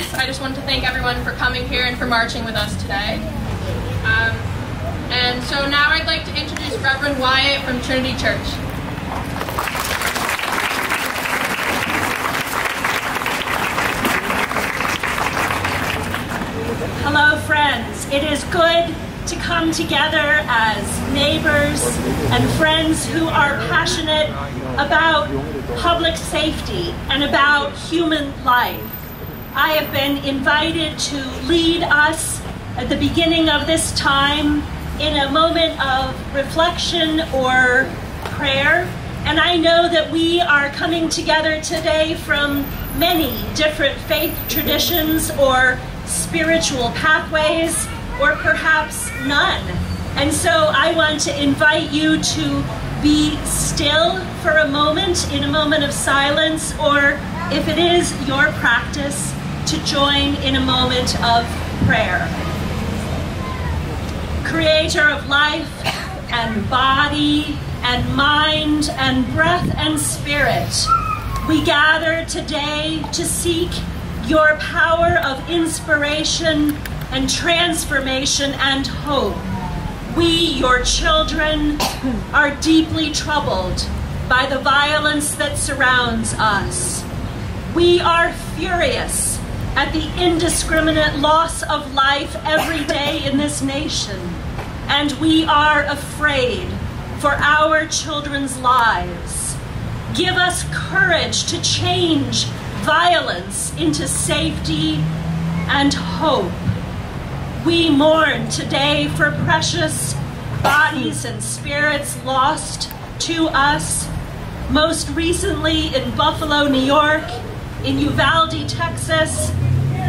comments. I just wanted to thank everyone for coming here and for marching with us today. And so now I'd like to introduce Reverend Wyatt from Trinity Church. Hello, friends. It is good to come together as neighbors and friends who are passionate about public safety and about human life. I have been invited to lead us at the beginning of this time in a moment of reflection or prayer. And I know that we are coming together today from many different faith traditions or spiritual pathways, or perhaps none. And so I want to invite you to be still for a moment, in a moment of silence, or if it is your practice, to join in a moment of prayer. Creator of life and body and mind and breath and spirit, we gather today to seek your power of inspiration and transformation and hope. We, your children, are deeply troubled by the violence that surrounds us. We are furious at the indiscriminate loss of life every day in this nation, and we are afraid for our children's lives. Give us courage to change violence into safety and hope. We mourn today for precious bodies and spirits lost to us, most recently in Buffalo, New York, in Uvalde, Texas,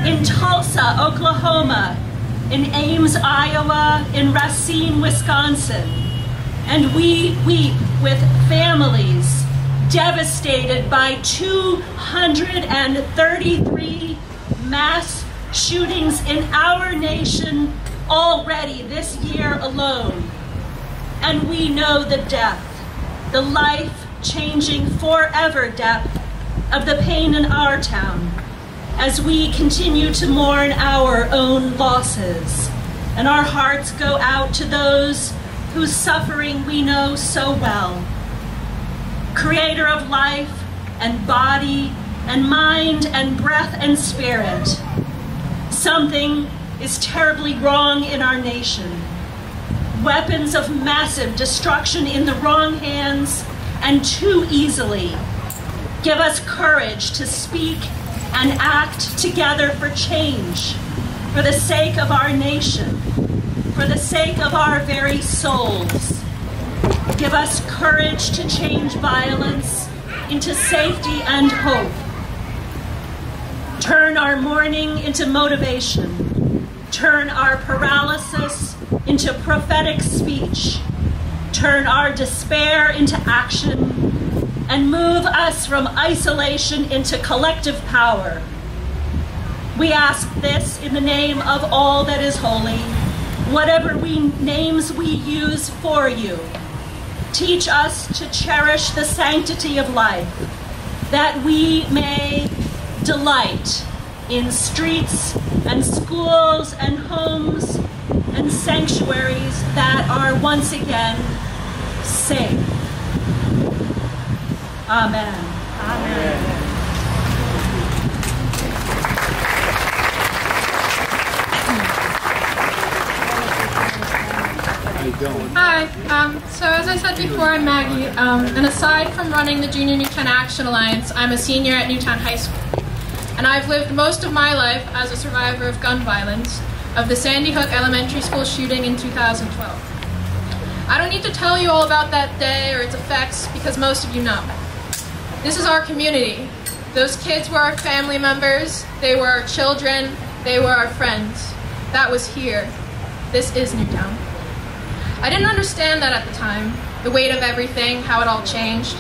in Tulsa, Oklahoma, in Ames, Iowa, in Racine, Wisconsin. And we weep with families devastated by 233 mass shootings in our nation already this year alone. And we know the depth, the life-changing forever depth of the pain in our town as we continue to mourn our own losses. And our hearts go out to those whose suffering we know so well. Creator of life and body and mind and breath and spirit, something is terribly wrong in our nation. Weapons of massive destruction in the wrong hands and too easily. Give us courage to speak and act together for change, for the sake of our nation, for the sake of our very souls. Give us courage to change violence into safety and hope. Turn our mourning into motivation. Turn our paralysis into prophetic speech. Turn our despair into action, and move us from isolation into collective power. We ask this in the name of all that is holy, whatever names we use for you. Teach us to cherish the sanctity of life, that we may delight in streets and schools and homes and sanctuaries that are once again safe. Amen. Amen. Hi. So as I said before, I'm Maggie. And aside from running the Junior Newtown Action Alliance, I'm a senior at Newtown High School. And I've lived most of my life as a survivor of gun violence, of the Sandy Hook Elementary School shooting in 2012. I don't need to tell you all about that day or its effects because most of you know. This is our community. Those kids were our family members, they were our children, they were our friends. That was here. This is Newtown. I didn't understand that at the time, the weight of everything, how it all changed.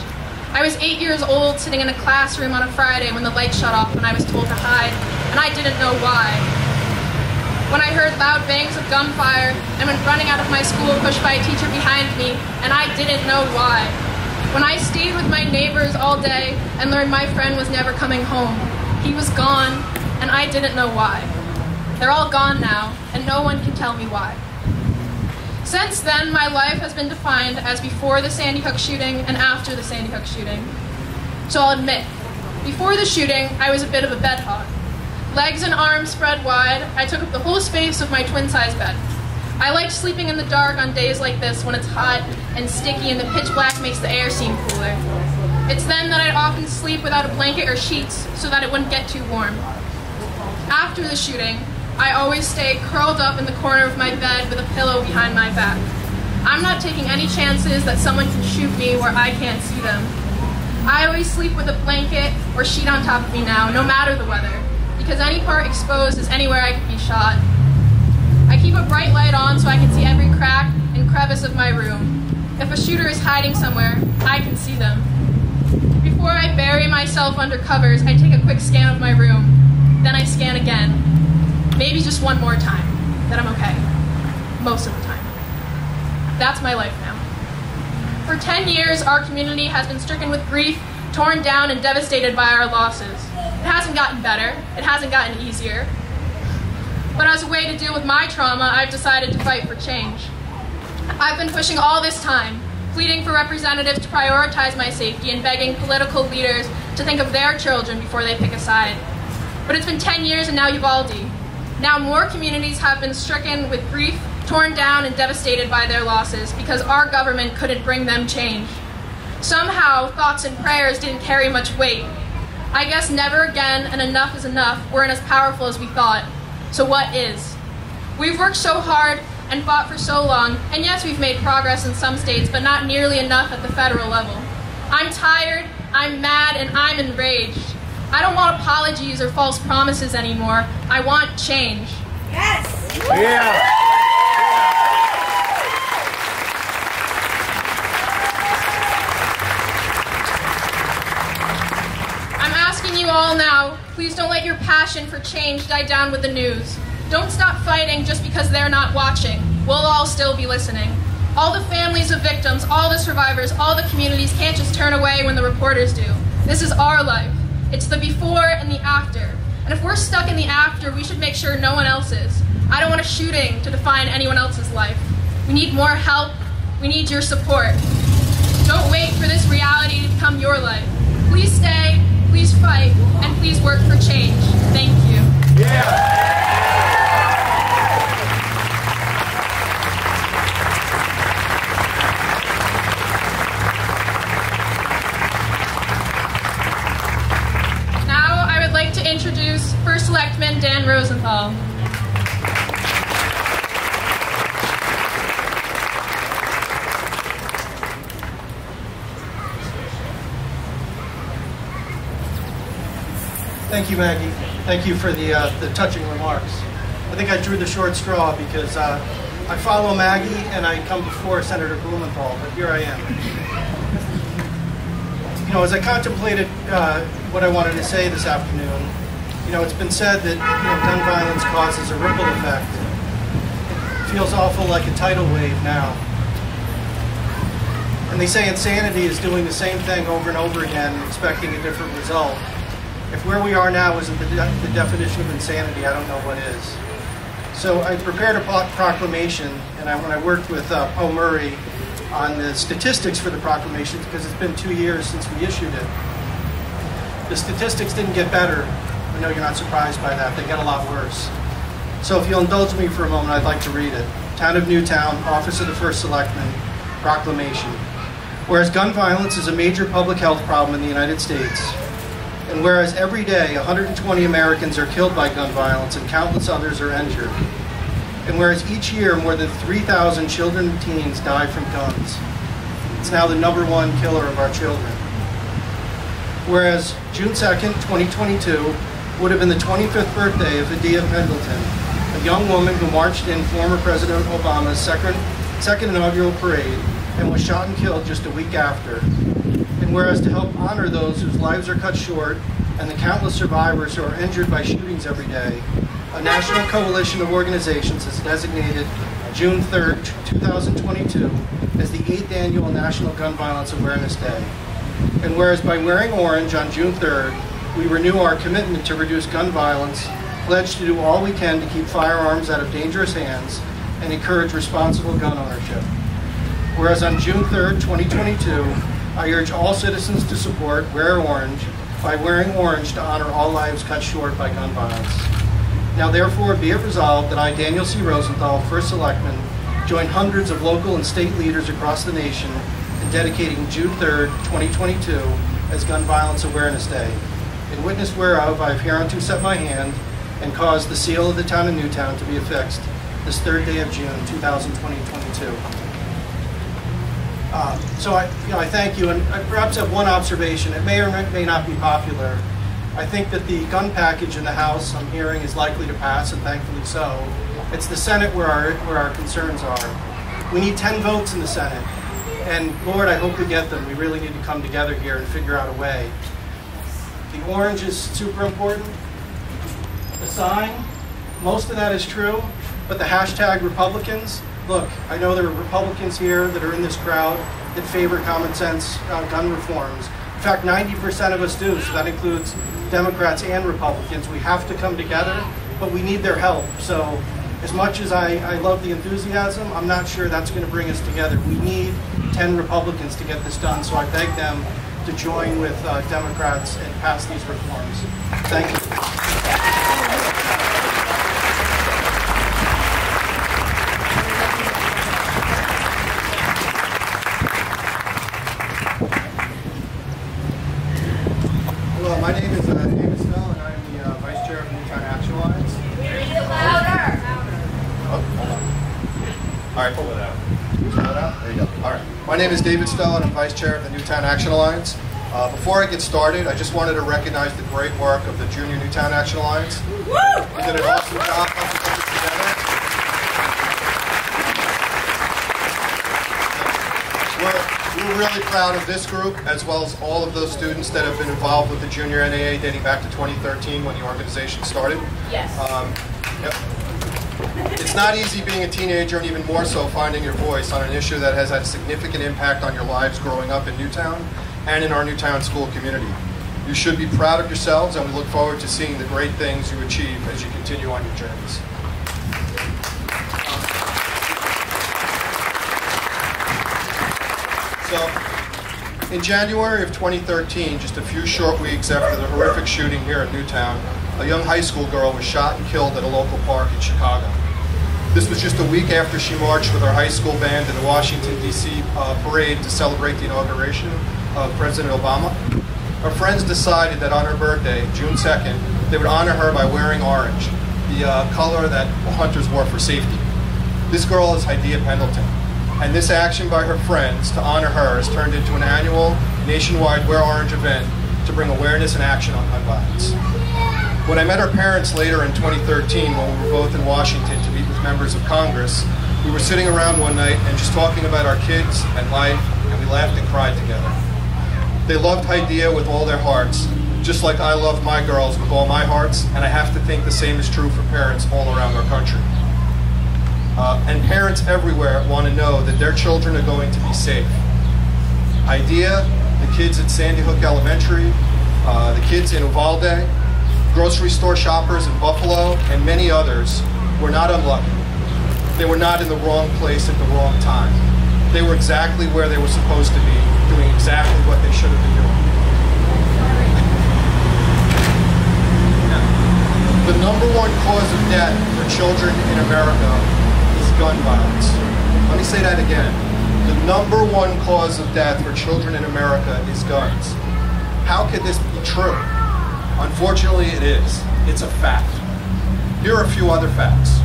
I was 8 years old, sitting in a classroom on a Friday when the lights shut off and I was told to hide, and I didn't know why. When I heard loud bangs of gunfire and went running out of my school pushed by a teacher behind me, and I didn't know why. When I stayed with my neighbors all day and learned my friend was never coming home. He was gone, and I didn't know why. They're all gone now, and no one can tell me why. Since then, my life has been defined as before the Sandy Hook shooting and after the Sandy Hook shooting. So I'll admit, before the shooting, I was a bit of a bed hog. Legs and arms spread wide, I took up the whole space of my twin-size bed. I liked sleeping in the dark on days like this when it's hot and sticky and the pitch black makes the air seem cooler. It's then that I'd often sleep without a blanket or sheets so that it wouldn't get too warm. After the shooting, I always stay curled up in the corner of my bed with a pillow behind my back. I'm not taking any chances that someone can shoot me where I can't see them. I always sleep with a blanket or sheet on top of me now, no matter the weather, because any part exposed is anywhere I could be shot. I keep a bright light on so I can see every crack and crevice of my room. If a shooter is hiding somewhere, I can see them. Before I bury myself under covers, I take a quick scan of my room. Then I scan again. Maybe just one more time. Then I'm okay. Most of the time. That's my life now. For 10 years, our community has been stricken with grief, torn down, and devastated by our losses. It hasn't gotten better. It hasn't gotten easier. But as a way to deal with my trauma, I've decided to fight for change. I've been pushing all this time, pleading for representatives to prioritize my safety and begging political leaders to think of their children before they pick a side. But it's been 10 years and now Uvalde. Now more communities have been stricken with grief, torn down and devastated by their losses because our government couldn't bring them change. Somehow, thoughts and prayers didn't carry much weight. I guess never again and enough is enough weren't as powerful as we thought. So what is? We've worked so hard and fought for so long, and yes, we've made progress in some states, but not nearly enough at the federal level. I'm tired, I'm mad, and I'm enraged. I don't want apologies or false promises anymore. I want change. Yes! Yeah! I'm asking you all now, please don't let your passion for change die down with the news. Don't stop fighting just because they're not watching. We'll all still be listening. All the families of victims, all the survivors, all the communities can't just turn away when the reporters do. This is our life. It's the before and the after. And if we're stuck in the after, we should make sure no one else is. I don't want a shooting to define anyone else's life. We need more help. We need your support. Don't wait for this reality to become your life. Please stay, please fight, and please work for change. Thank you. Yeah! To introduce First Selectman Dan Rosenthal. Thank you, Maggie. Thank you for the touching remarks. I think I drew the short straw because I follow Maggie and I come before Senator Blumenthal, but here I am. You know, as I contemplated what I wanted to say this afternoon, you know, it's been said that gun violence causes a ripple effect. It feels awful like a tidal wave now. And they say insanity is doing the same thing over and over again, expecting a different result. If where we are now isn't the definition of insanity, I don't know what is. So I prepared a proclamation, and when I worked with Poe Murray on the statistics for the proclamation, because it's been 2 years since we issued it, the statistics didn't get better. I know you're not surprised by that. They get a lot worse. So if you'll indulge me for a moment, I'd like to read it. Town of Newtown, Office of the First Selectman, Proclamation. Whereas gun violence is a major public health problem in the United States, and whereas every day 120 Americans are killed by gun violence and countless others are injured, and whereas each year more than 3,000 children and teens die from guns, it's now the #1 killer of our children. Whereas June 2nd, 2022 would have been the 25th birthday of Adia Pendleton, a young woman who marched in former President Obama's second inaugural parade and was shot and killed just a week after. And whereas to help honor those whose lives are cut short and the countless survivors who are injured by shootings every day, a national coalition of organizations has designated June 3rd, 2022 as the 8th annual National Gun Violence Awareness Day. And whereas by wearing orange on June 3rd, we renew our commitment to reduce gun violence pledge to do all we can to keep firearms out of dangerous hands and encourage responsible gun ownership. Whereas on June 3rd, 2022, I urge all citizens to support Wear Orange by wearing orange to honor all lives cut short by gun violence. Now therefore be it resolved that I, Daniel C. Rosenthal, First Selectman, join hundreds of local and state leaders across the nation in dedicating June 3rd, 2022 as Gun Violence Awareness Day. In witness whereof, I have hereunto set my hand and caused the seal of the town of Newtown to be affixed this 3rd day of June, 2022. So I thank you, and I perhaps have one observation. It may or may not be popular. I think that the gun package in the House, I'm hearing, is likely to pass, and thankfully so. It's the Senate where our concerns are. We need 10 votes in the Senate, and Lord, I hope we get them. We really need to come together here and figure out a way. The orange is super important. The sign, most of that is true, but the hashtag Republicans, look, I know there are Republicans here that are in this crowd that favor common sense gun reforms. In fact, 90% of us do, so that includes Democrats and Republicans. We have to come together, but we need their help. So as much as I love the enthusiasm, I'm not sure that's going to bring us together. We need 10 Republicans to get this done, so I beg them to join with Democrats and pass these reforms. Thank you. Hello, my name is David Stein, and I'm the Vice Chair of the Newtown Action Alliance. Louder! Oh, hold on. All right, pull it out. Pull it out? There you go. All right. My name is David Stein, and I'm Vice Chair of the Newtown Action Alliance. Before I get started, I just wanted to recognize the great work of the Junior Newtown Action Alliance. Woo! You did an awesome job putting this together. We're really proud of this group, as well as all of those students that have been involved with the Junior NAA dating back to 2013 when the organization started. Yes. Yep. It's not easy being a teenager, and even more so finding your voice on an issue that has had a significant impact on your lives growing up in Newtown and in our Newtown school community. You should be proud of yourselves, and we look forward to seeing the great things you achieve as you continue on your journeys. So, in January of 2013, just a few short weeks after the horrific shooting here in Newtown, a young high school girl was shot and killed at a local park in Chicago. This was just a week after she marched with our high school band in the Washington, D.C. Parade to celebrate the inauguration of President Obama. Our friends decided that on her birthday, June 2nd, they would honor her by wearing orange, the color that hunters wore for safety. This girl is Hydea Pendleton, and this action by her friends to honor her has turned into an annual nationwide Wear Orange event to bring awareness and action on gun violence. When I met her parents later in 2013, when we were both in Washington to meet with members of Congress, we were sitting around one night and just talking about our kids and life, and we laughed and cried together. They loved Hydea with all their hearts, just like I loved my girls with all my hearts, and I have to think the same is true for parents all around our country. And parents everywhere want to know that their children are going to be safe. Hydea, the kids at Sandy Hook Elementary, the kids in Uvalde, grocery store shoppers in Buffalo, and many others were not unlucky. They were not in the wrong place at the wrong time. They were exactly where they were supposed to be, doing exactly what they should have been doing. The #1 cause of death for children in America is gun violence. Let me say that again. The #1 cause of death for children in America is guns. How could this be true? Unfortunately, it is. It's a fact. Here are a few other facts.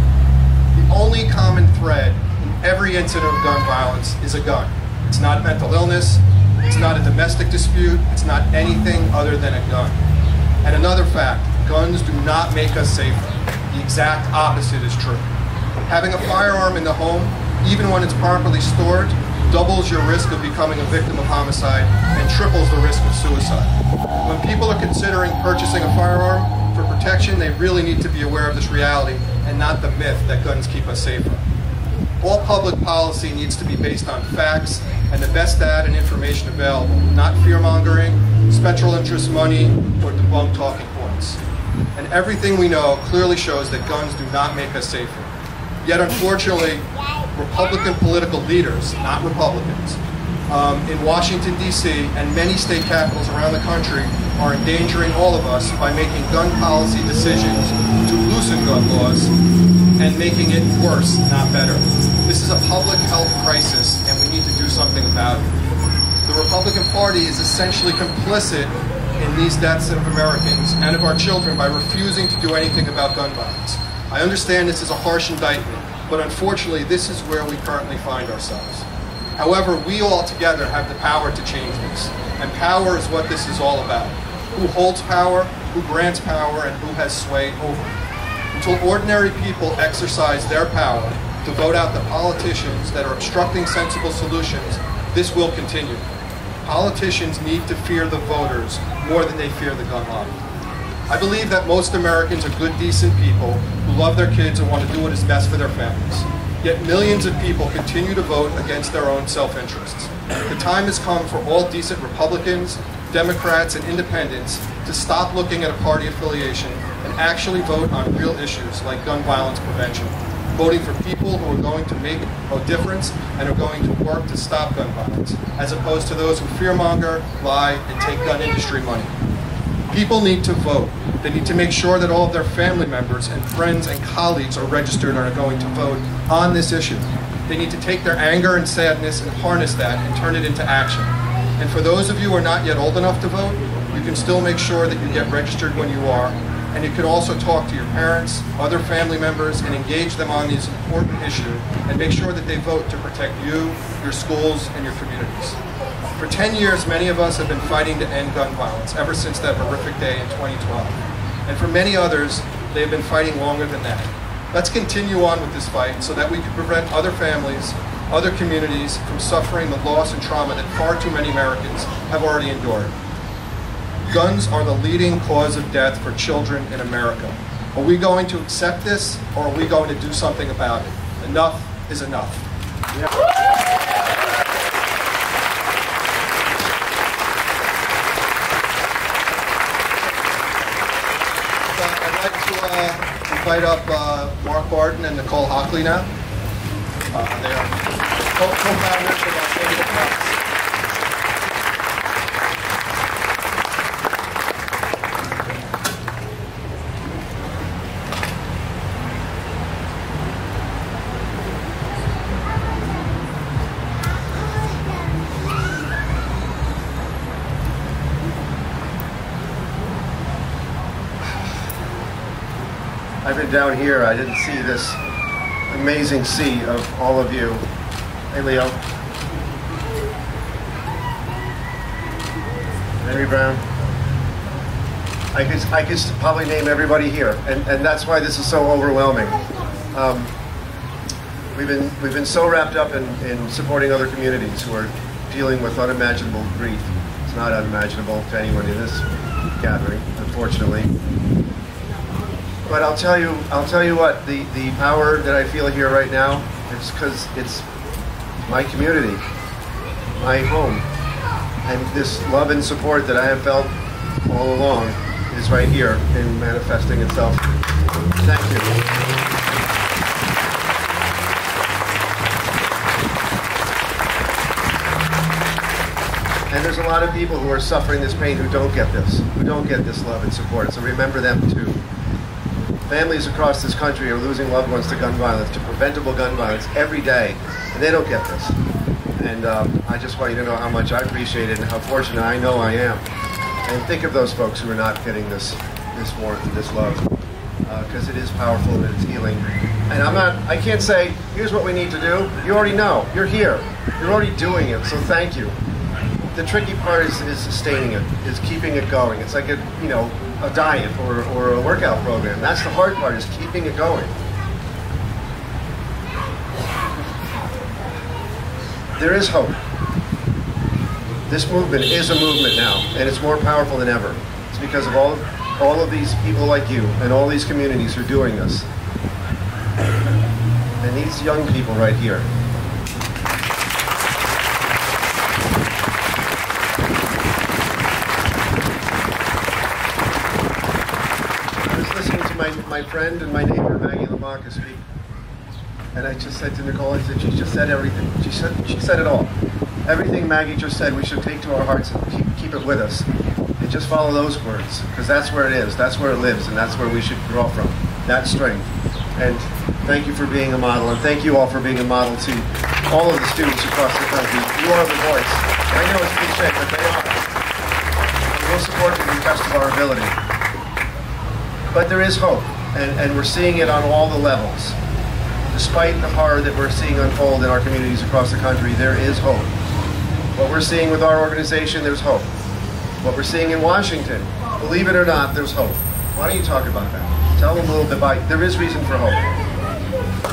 The only common thread in every incident of gun violence is a gun. It's not mental illness, it's not a domestic dispute, it's not anything other than a gun. And another fact, guns do not make us safer. The exact opposite is true. Having a firearm in the home, even when it's properly stored, doubles your risk of becoming a victim of homicide and triples the risk of suicide. When people are considering purchasing a firearm for protection, they really need to be aware of this reality and not the myth that guns keep us safer. All public policy needs to be based on facts and the best data and information available, not fear-mongering, special interest money, or debunked talking points. And everything we know clearly shows that guns do not make us safer. Yet unfortunately, Republican political leaders, not Republicans, in Washington, D.C. and many state capitals around the country are endangering all of us by making gun policy decisions to loosen gun laws and making it worse, not better. This is a public health crisis, and we need to do something about it. The Republican Party is essentially complicit in these deaths of Americans and of our children by refusing to do anything about gun violence. I understand this is a harsh indictment, but unfortunately, this is where we currently find ourselves. However, we all together have the power to change this, and power is what this is all about. Who holds power, who grants power, and who has sway over it. Until ordinary people exercise their power to vote out the politicians that are obstructing sensible solutions, this will continue. Politicians need to fear the voters more than they fear the gun lobby. I believe that most Americans are good, decent people who love their kids and want to do what is best for their families. Yet millions of people continue to vote against their own self-interests. The time has come for all decent Republicans, Democrats, and independents to stop looking at a party affiliation and actually vote on real issues like gun violence prevention. Voting for people who are going to make a difference and are going to work to stop gun violence, as opposed to those who fearmonger, lie, and take gun industry money. People need to vote. They need to make sure that all of their family members and friends and colleagues are registered and are going to vote on this issue. They need to take their anger and sadness and harness that and turn it into action. And for those of you who are not yet old enough to vote, you can still make sure that you get registered when you are. And you can also talk to your parents, other family members, and engage them on this important issue and make sure that they vote to protect you, your schools, and your communities. For 10 years, many of us have been fighting to end gun violence, ever since that horrific day in 2012. And for many others, they have been fighting longer than that. Let's continue on with this fight so that we can prevent other families, other communities from suffering the loss and trauma that far too many Americans have already endured. Guns are the leading cause of death for children in America. Are we going to accept this, or are we going to do something about it? Enough is enough. Invite up Mark Barden and Nicole Hockley now. They are co-founders of Untitled Chapter. I've been down here. I didn't see this amazing sea of all of you. Hey, Leo. Henry Brown. I could probably name everybody here, and that's why this is so overwhelming. We've been so wrapped up in supporting other communities who are dealing with unimaginable grief. It's not unimaginable to anyone in this gathering, unfortunately. But I'll tell you what, the power that I feel here right now is because it's my community, my home, and this love and support that I have felt all along is right here and manifesting itself. Thank you. And there's a lot of people who are suffering this pain who don't get this love and support, so remember them too. Families across this country are losing loved ones to gun violence, to preventable gun violence every day, and they don't get this. And I just want you to know how much I appreciate it and how fortunate I know I am. And think of those folks who are not getting this warmth and this love, because it is powerful and it's healing. And I can't say, here's what we need to do. You already know. You're here. You're already doing it, so thank you. The tricky part is sustaining it, is keeping it going. It's like a diet or a workout program. That's the hard part, is keeping it going. There is hope. This movement is a movement now, and it's more powerful than ever. It's because of all of these people like you and all these communities who are doing this. And these young people right here. my friend and my neighbor, Maggie Lamarca, speak. And I just said to Nicole, I said, she just said everything. She said it all. Everything Maggie just said, we should take to our hearts and keep it with us. And just follow those words, because that's where it is, that's where it lives, and that's where we should draw from, that strength. And thank you for being a model, and thank you all for being a model to all of the students across the country. You are the voice. I know it's cliche, but they are. We'll support you to the best of our ability. But there is hope, and we're seeing it on all the levels. Despite the horror that we're seeing unfold in our communities across the country, there is hope. What we're seeing with our organization, there's hope. What we're seeing in Washington, believe it or not, there's hope. Why don't you talk about that? Tell them a little bit about, there is reason for hope.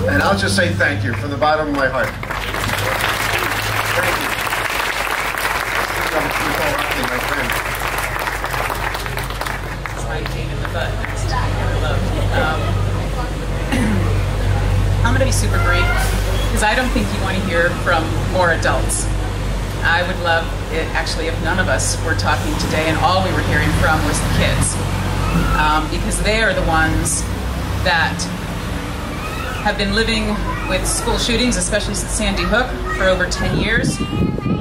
And I'll just say thank you from the bottom of my heart. Thank you. Nicole, my friend. It's my pain in the butt. I'm going to be super brief because I don't think you want to hear from more adults. I would love it, actually, if none of us were talking today and all we were hearing from was the kids. Because they are the ones that have been living with school shootings, especially since Sandy Hook, for over 10 years.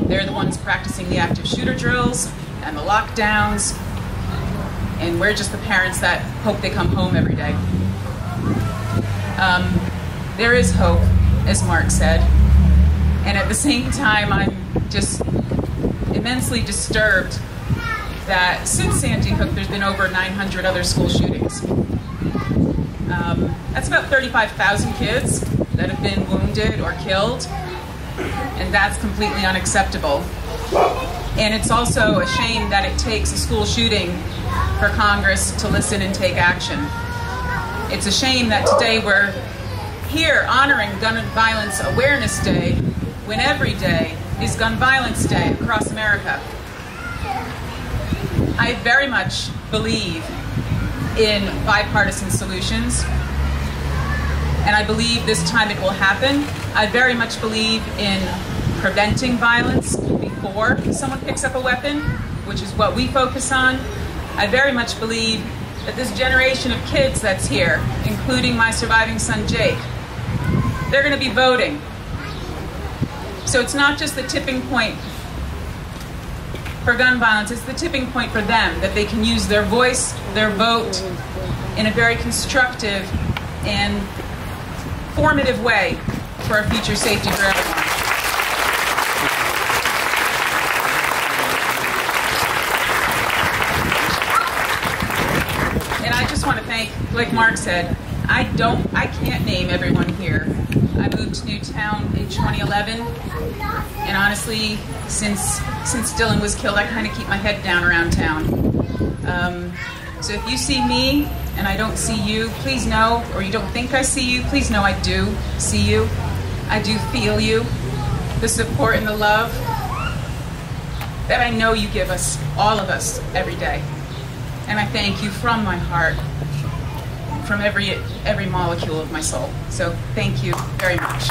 They're the ones practicing the active shooter drills and the lockdowns. And we're just the parents that hope they come home every day. There is hope, as Mark said. And at the same time, I'm just immensely disturbed that since Sandy Hook, there's been over 900 other school shootings. That's about 35,000 kids that have been wounded or killed, and that's completely unacceptable. And it's also a shame that it takes a school shooting for Congress to listen and take action. It's a shame that today we're here honoring Gun Violence Awareness Day when every day is Gun Violence Day across America. I very much believe in bipartisan solutions, and I believe this time it will happen. I very much believe in preventing violence before someone picks up a weapon, which is what we focus on. I very much believe that this generation of kids that's here, including my surviving son Jake, they're going to be voting. So it's not just the tipping point for gun violence, it's the tipping point for them, that they can use their voice, their vote, in a very constructive and formative way for our future safety for everyone. And I just want to thank, like Mark said, I can't name everyone here. I moved to Newtown in 2011, and honestly, since Dylan was killed, I kind of keep my head down around town. So if you see me and I don't see you, please know, or you don't think I see you, please know I do see you. I do feel you, the support and the love that I know you give us, all of us, every day. And I thank you from my heart, from every molecule of my soul. So thank you very much.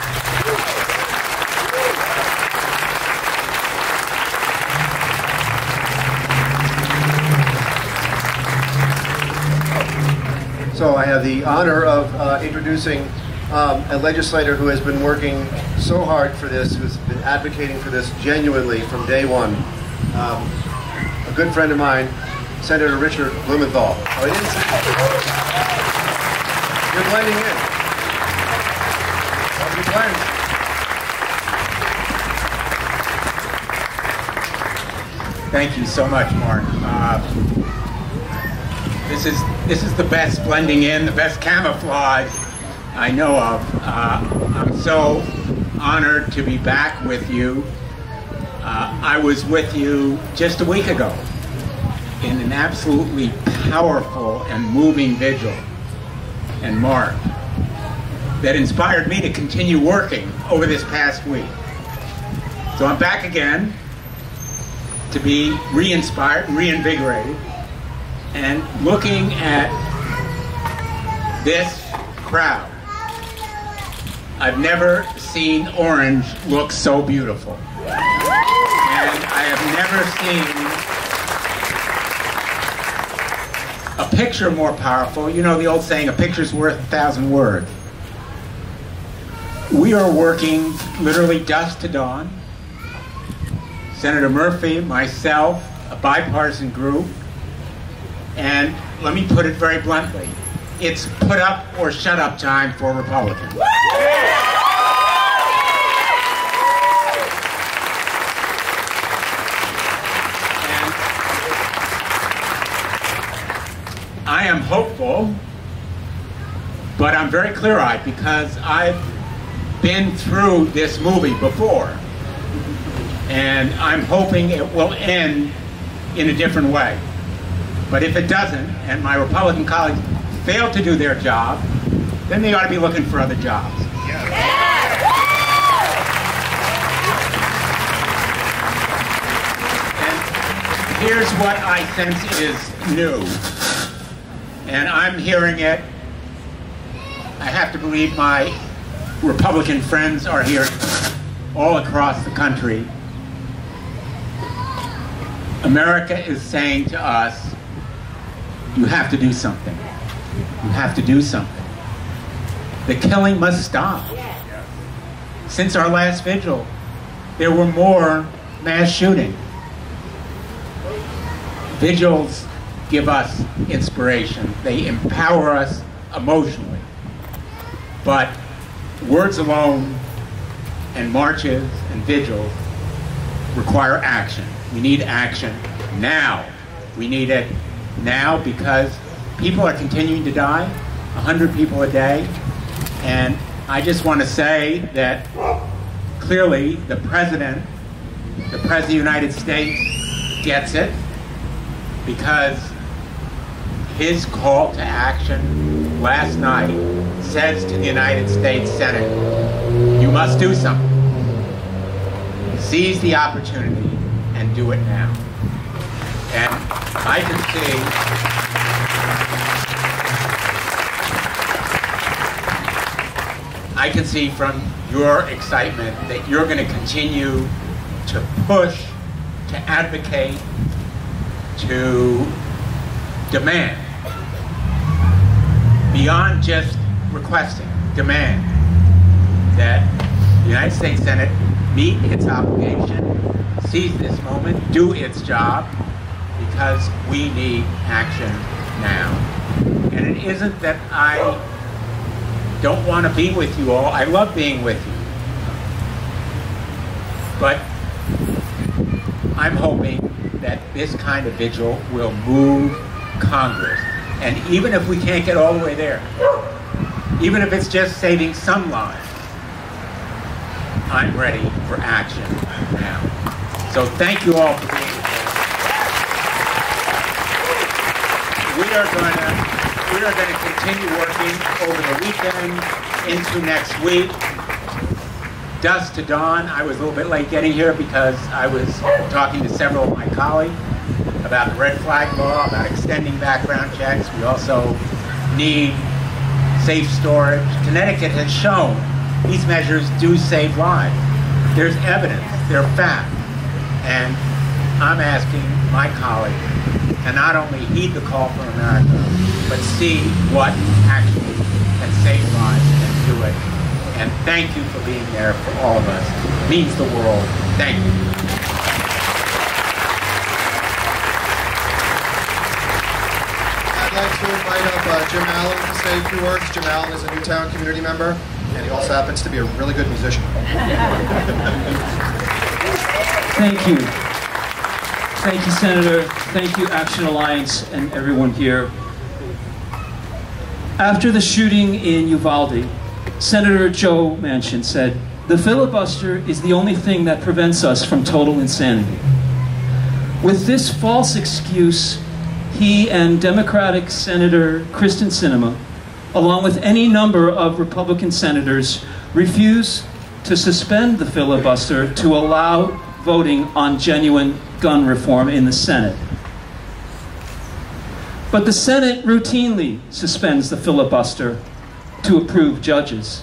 So I have the honor of introducing a legislator who has been working so hard for this, who's been advocating for this genuinely from day one. A good friend of mine, Senator Richard Blumenthal. Oh, I didn't say you're blending in. Thank you so much, Mark. This is the best blending in, the best camouflage I know of. I'm so honored to be back with you. I was with you just a week ago in an absolutely powerful and moving vigil. And Mark, that inspired me to continue working over this past week. So I'm back again to be re-inspired, reinvigorated, and looking at this crowd. I've never seen orange look so beautiful. And I have never seen a picture more powerful. You know the old saying, a picture's worth 1,000 words. We are working literally dusk to dawn. Senator Murphy, myself, a bipartisan group, and let me put it very bluntly, it's put up or shut up time for Republicans. And I am hopeful, but I'm very clear-eyed because I've been through this movie before. And I'm hoping it will end in a different way. But if it doesn't, and my Republican colleagues fail to do their job, then they ought to be looking for other jobs. And here's what I sense is new. And I'm hearing it. I have to believe my Republican friends are hearing it all across the country. America is saying to us, you have to do something. You have to do something. The killing must stop. Since our last vigil, there were more mass shootings. Vigils give us inspiration. They empower us emotionally. But words alone and marches and vigils require action. We need action now. We need it now because people are continuing to die, 100 people a day. And I just want to say that clearly the President of the United States gets it because his call to action last night says to the United States Senate, you must do something. Seize the opportunity and do it now. And I can see from your excitement that you're going to continue to push, to advocate, to demand, beyond just requesting, demand that the United States Senate meet its obligation, seize this moment, do its job, because we need action now. And it isn't that I don't want to be with you all. I love being with you. But I'm hoping that this kind of vigil will move Congress. And even if we can't get all the way there, even if it's just saving some lives, I'm ready for action now. So thank you all for being here. We are going to continue working over the weekend into next week. Dusk to dawn. I was a little bit late getting here because I was talking to several of my colleagues about the red flag law, about extending background checks. We also need safe storage. Connecticut has shown these measures do save lives. There's evidence, they're fact. And I'm asking my colleagues to not only heed the call from America, but see what actually can save lives and do it. And thank you for being there for all of us. It means the world. Thank you. I'd like to invite up Jim Allen to say a few words. Jim Allen is a Newtown community member, and he also happens to be a really good musician. Thank you. Thank you, Senator. Thank you, Action Alliance, and everyone here. After the shooting in Uvalde, Senator Joe Manchin said, "The filibuster is the only thing that prevents us from total insanity." With this false excuse, he and Democratic Senator Kristen Sinema, along with any number of Republican senators, refused to suspend the filibuster to allow voting on genuine gun reform in the Senate. But the Senate routinely suspends the filibuster to approve judges.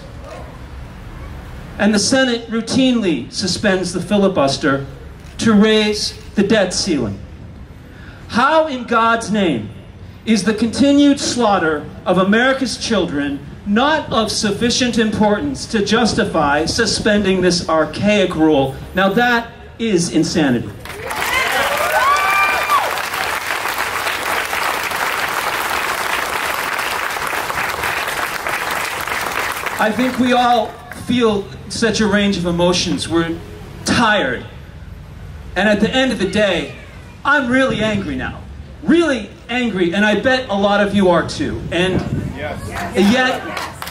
And the Senate routinely suspends the filibuster to raise the debt ceiling. How in God's name is the continued slaughter of America's children, not of sufficient importance to justify suspending this archaic rule. Now that is insanity. I think we all feel such a range of emotions. We're tired. And at the end of the day, I'm really angry now. Really angry, and I bet a lot of you are too. And yet,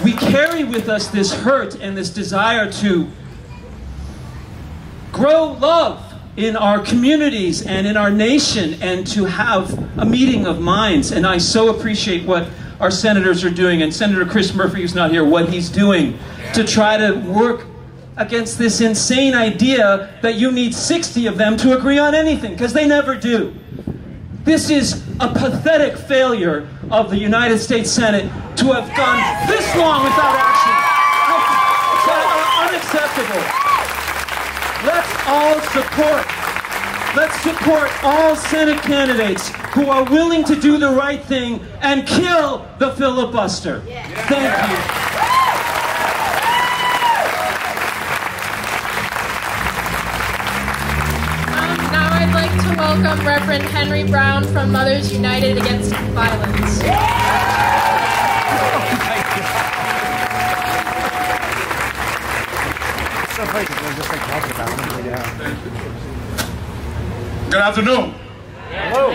we carry with us this hurt and this desire to grow love in our communities and in our nation and to have a meeting of minds. And I so appreciate what our senators are doing, and Senator Chris Murphy, who's not here, what he's doing to try to work against this insane idea that you need 60 of them to agree on anything, because they never do. This is a pathetic failure of the United States Senate to have gone this long without action. It's unacceptable. Let's support all Senate candidates who are willing to do the right thing and kill the filibuster. Thank you. Now I'd like to welcome Reverend Henry Brown from Mothers United Against Violence. Good afternoon. Hello.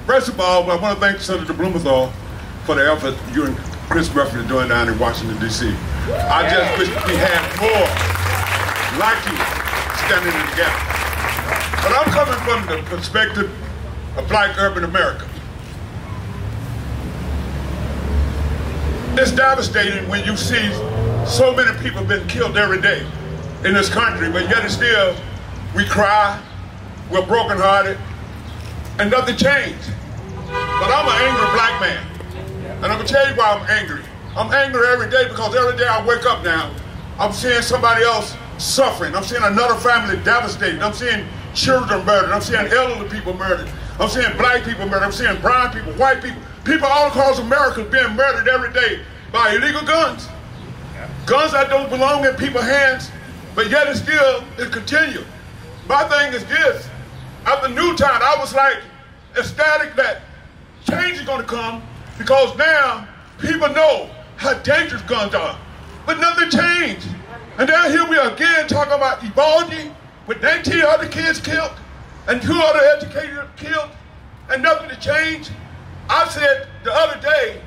First of all, I want to thank Senator Blumenthal for the effort you and Chris Murphy are doing down in Washington, D.C. I just wish we had more like you standing in the gap. But I'm coming from the perspective of Black urban America. It's devastating when you see so many people being killed every day in this country, but yet and still we cry, we're brokenhearted, and nothing changed. But I'm an angry Black man, and I'm gonna tell you why I'm angry. I'm angry every day because every day I wake up now, I'm seeing somebody else suffering. I'm seeing another family devastated. I'm seeing children murdered. I'm seeing elderly people murdered. I'm seeing Black people murdered. I'm seeing brown people, white people, people all across America being murdered every day by illegal guns. Guns that don't belong in people's hands, but yet and still it continues. My thing is this: after Newtown, I was like ecstatic that change is going to come because now people know how dangerous guns are. But nothing changed. And now here we are again talking about Uvalde with 19 other kids killed and 2 other educators killed and nothing to change. I said the other day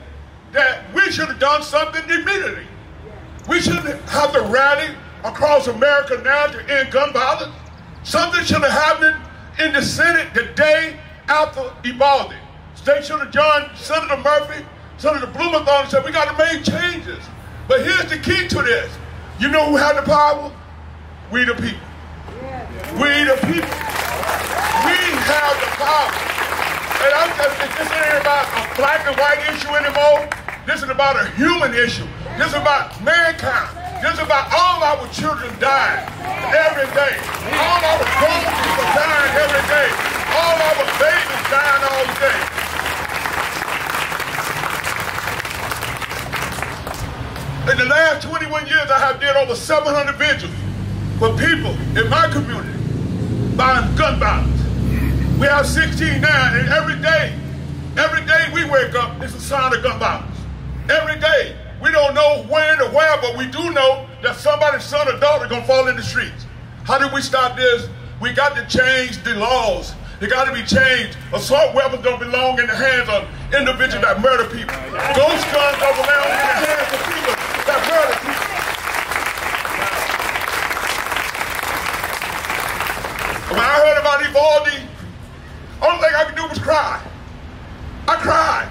that we should have done something immediately. We shouldn't have to rally across America now to end gun violence. Something should have happened in the Senate the day after Uvalde. They should have joined Senator Murphy, Senator Blumenthal, and said, we got to make changes. But here's the key to this. You know who had the power? We the people. We the people. We have the power. And this ain't about a Black and white issue anymore. This is about a human issue. This is about mankind. This is about all our children dying every day. All our grown people dying every day. All our babies dying all day. In the last 21 years, I have did over 700 vigils for people in my community buying gun violence. We have 16 now, and every day we wake up, it's a sign of gun violence. Every day. We don't know when or where, but we do know that somebody's son or daughter is going to fall in the streets. How do we stop this? We got to change the laws. They got to be changed. Assault weapons don't belong in the hands of individuals that murder people. Ghost guns don't belong in the hands of people that murder people. When I heard about Uvalde, only thing I could do was cry. I cried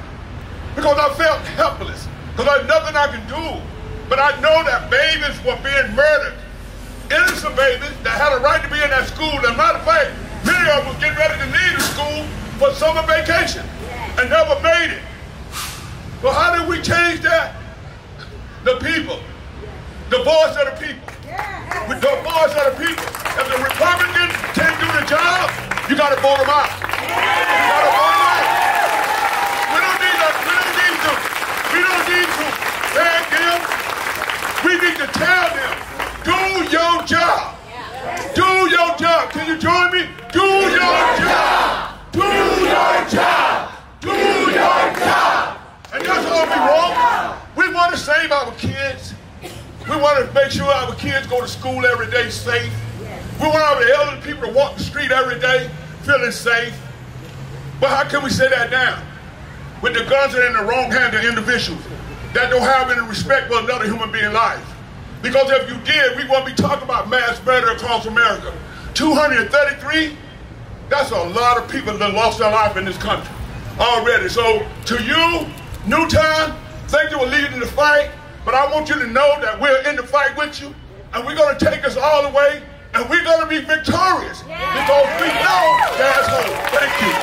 because I felt helpless. Because there's nothing I can do. But I know that babies were being murdered. Innocent babies that had a right to be in that school. As a matter of fact, many of them was getting ready to leave the school for summer vacation and never made it. So how did we change that? The people. The voice of the people. With the voice of the people. If the Republicans can't do the job, you got to vote them out. You got to vote them out. to tell them, do your job. Do your job. Can you join me? Do your job. Do your job. Do your job. And that's all we want. We want to save our kids. We want to make sure our kids go to school every day safe. We want our elderly people to walk the street every day feeling safe. But how can we say that now? When the guns are in the wrong hands of individuals that don't have any respect for another human being life. Because if you did, we won't be talking about mass murder across America. 233, that's a lot of people that lost their life in this country already. So to you, Newtown, thank you for leading the fight, but I want you to know that we're in the fight with you, and we're going to take us all the way, and we're going to be victorious because we know there's hope. Thank you.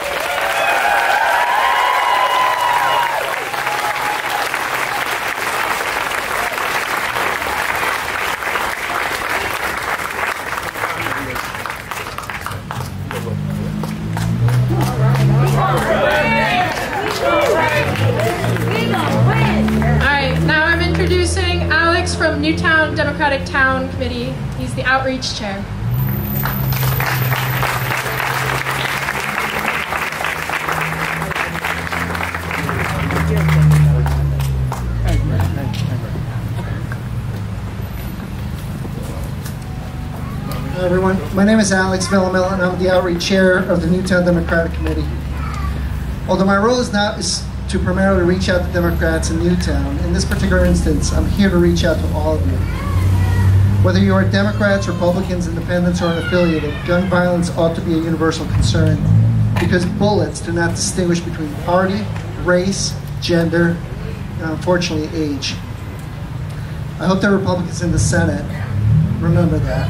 From Newtown Democratic Town Committee. He's the Outreach Chair. Hello everyone, my name is Alex Villamil and I'm the Outreach Chair of the Newtown Democratic Committee. Although my role is to primarily reach out to Democrats in Newtown, in this particular instance, I'm here to reach out to all of you. Whether you are Democrats, Republicans, Independents, or unaffiliated, gun violence ought to be a universal concern because bullets do not distinguish between party, race, gender, and unfortunately age. I hope the Republicans in the Senate remember that.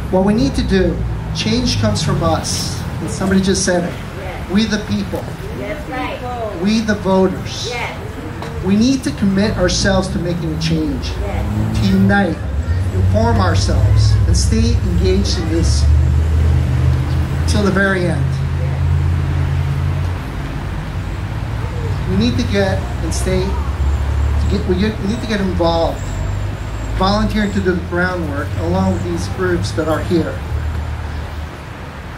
What we need to do, change comes from us. And somebody just said it. We the people. That's right. We the voters. Yes. We need to commit ourselves to making a change. Yes. To unite, inform ourselves, and stay engaged in this till the very end. We need to get and stay. We need to get involved, volunteering to do the groundwork along with these groups that are here.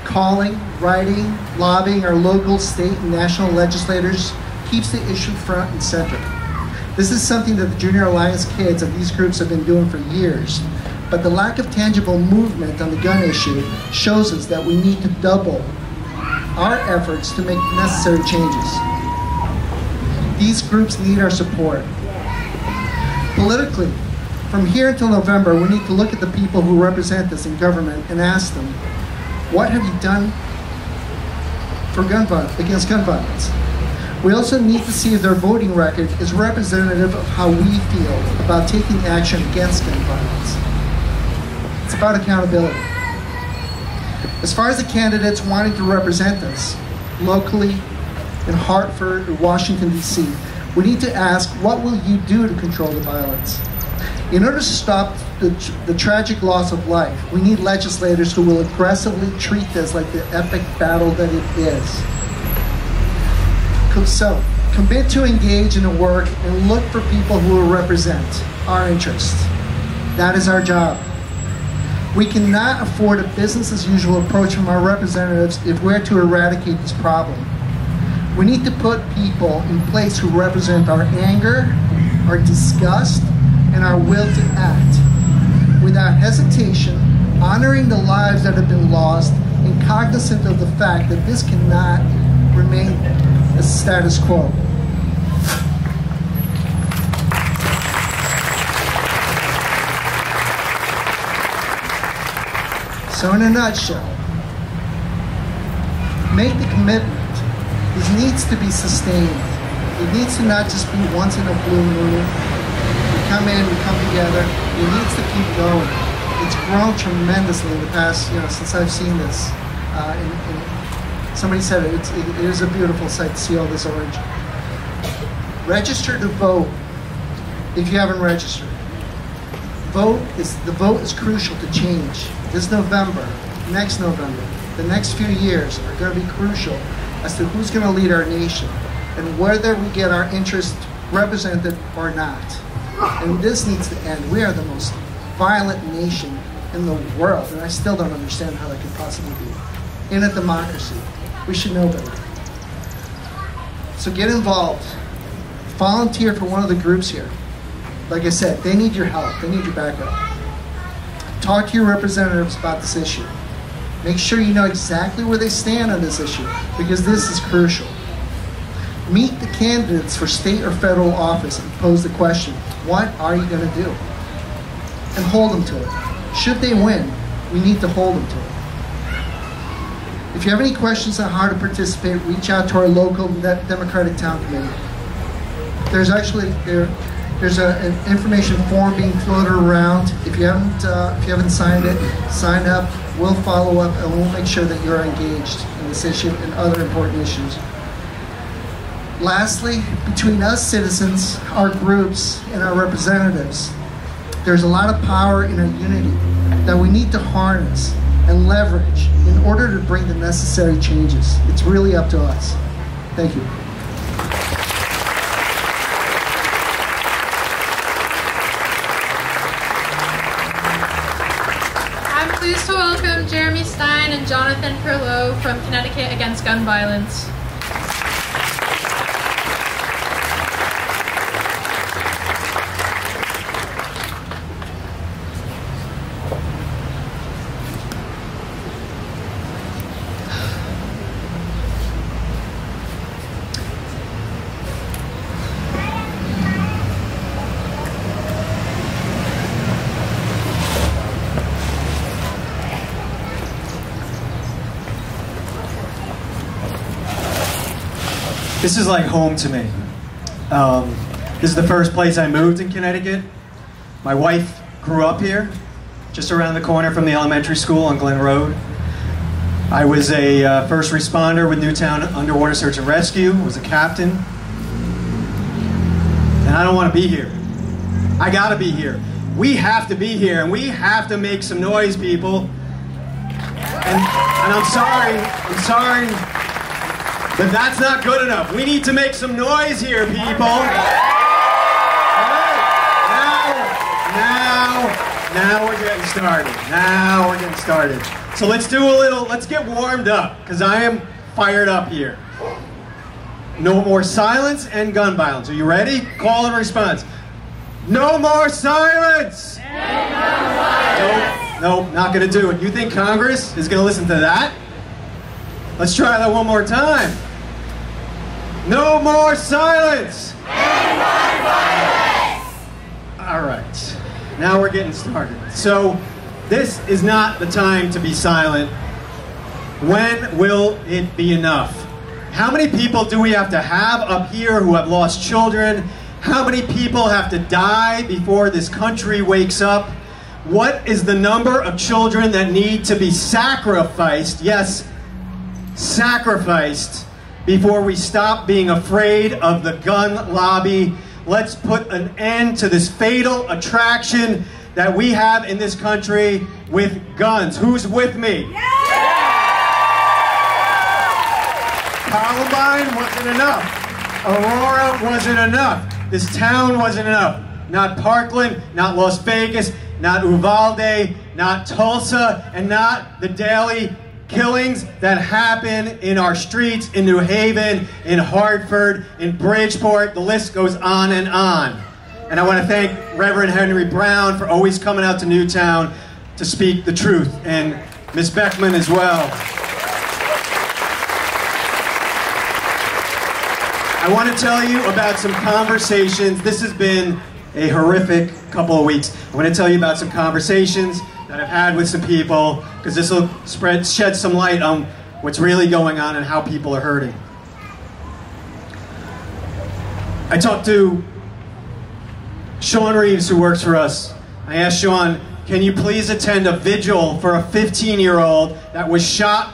Calling, writing, lobbying our local, state, and national legislators keeps the issue front and center. This is something that the Junior Alliance kids of these groups have been doing for years, but the lack of tangible movement on the gun issue shows us that we need to double our efforts to make necessary changes. These groups need our support. Politically, from here until November, we need to look at the people who represent us in government and ask them, what have you done for against gun violence? We also need to see if their voting record is representative of how we feel about taking action against gun violence. It's about accountability. As far as the candidates wanting to represent us locally in Hartford or Washington, D.C., we need to ask, what will you do to control the violence? In order to stop the tragic loss of life, we need legislators who will aggressively treat this like the epic battle that it is. So, commit to engage in the work and look for people who will represent our interests. That is our job. We cannot afford a business-as-usual approach from our representatives if we're to eradicate this problem. We need to put people in place who represent our anger, our disgust, and our will to act without hesitation, honoring the lives that have been lost, and cognizant of the fact that this cannot remain a status quo. So in a nutshell, make the commitment. This needs to be sustained. It needs to not just be once in a blue moon. We come in, we come together. It needs to keep going. It's grown tremendously in the past, since I've seen this. Somebody said it is a beautiful sight to see all this orange. Register to vote if you haven't registered. The vote is crucial to change. This November, next November, the next few years are going to be crucial as to who's going to lead our nation and whether we get our interest represented or not. And this needs to end. We are the most violent nation in the world, and I still don't understand how that could possibly be. In a democracy, we should know better. So get involved. Volunteer for one of the groups here. Like I said, they need your help. They need your backup. Talk to your representatives about this issue. Make sure you know exactly where they stand on this issue, because this is crucial. Meet the candidates for state or federal office and pose the question, what are you going to do? And hold them to it. Should they win, we need to hold them to it. If you have any questions on how to participate, reach out to our local Democratic Town Committee. There's actually there's an information form being floated around. If you haven't signed it, sign up. We'll follow up and we'll make sure that you're engaged in this issue and other important issues. Lastly, between us citizens, our groups, and our representatives, there's a lot of power in our unity that we need to harness and leverage in order to bring the necessary changes. It's really up to us. Thank you. I'm pleased to welcome Jeremy Stein and Jonathan Perlow from Connecticut Against Gun Violence. This is like home to me. This is the first place I moved in Connecticut. My wife grew up here, just around the corner from the elementary school on Glen Road. I was a first responder with Newtown Underwater Search and Rescue, was a captain. And I don't want to be here. I gotta be here. We have to be here, and we have to make some noise, people. And I'm sorry, but that's not good enough. We need to make some noise here, people. All right. Now we're getting started. Now we're getting started. So let's get warmed up, because I am fired up here. No more silence and gun violence. Are you ready? Call and response. No more silence! And gun violence! Nope, not gonna do it. You think Congress is gonna listen to that? Let's try that one more time. No more silence! And gun violence! All right, now we're getting started. So, this is not the time to be silent. When will it be enough? How many people do we have to have up here who have lost children? How many people have to die before this country wakes up? What is the number of children that need to be sacrificed? Yes, sacrificed before we stop being afraid of the gun lobby. Let's put an end to this fatal attraction that we have in this country with guns. Who's with me? Yeah! Columbine wasn't enough. Aurora wasn't enough. This town wasn't enough. Not Parkland, not Las Vegas, not Uvalde, not Tulsa, and not the daily killings that happen in our streets in New Haven, in Hartford, in Bridgeport. The list goes on and on. And I want to thank Reverend Henry Brown for always coming out to Newtown to speak the truth, and Ms. Beckman as well. I want to tell you about some conversations. This has been a horrific couple of weeks. I want to tell you about some conversations that I've had with some people, because this will shed some light on what's really going on and how people are hurting. I talked to Sean Reeves, who works for us. I asked Sean, can you please attend a vigil for a 15-year-old that was shot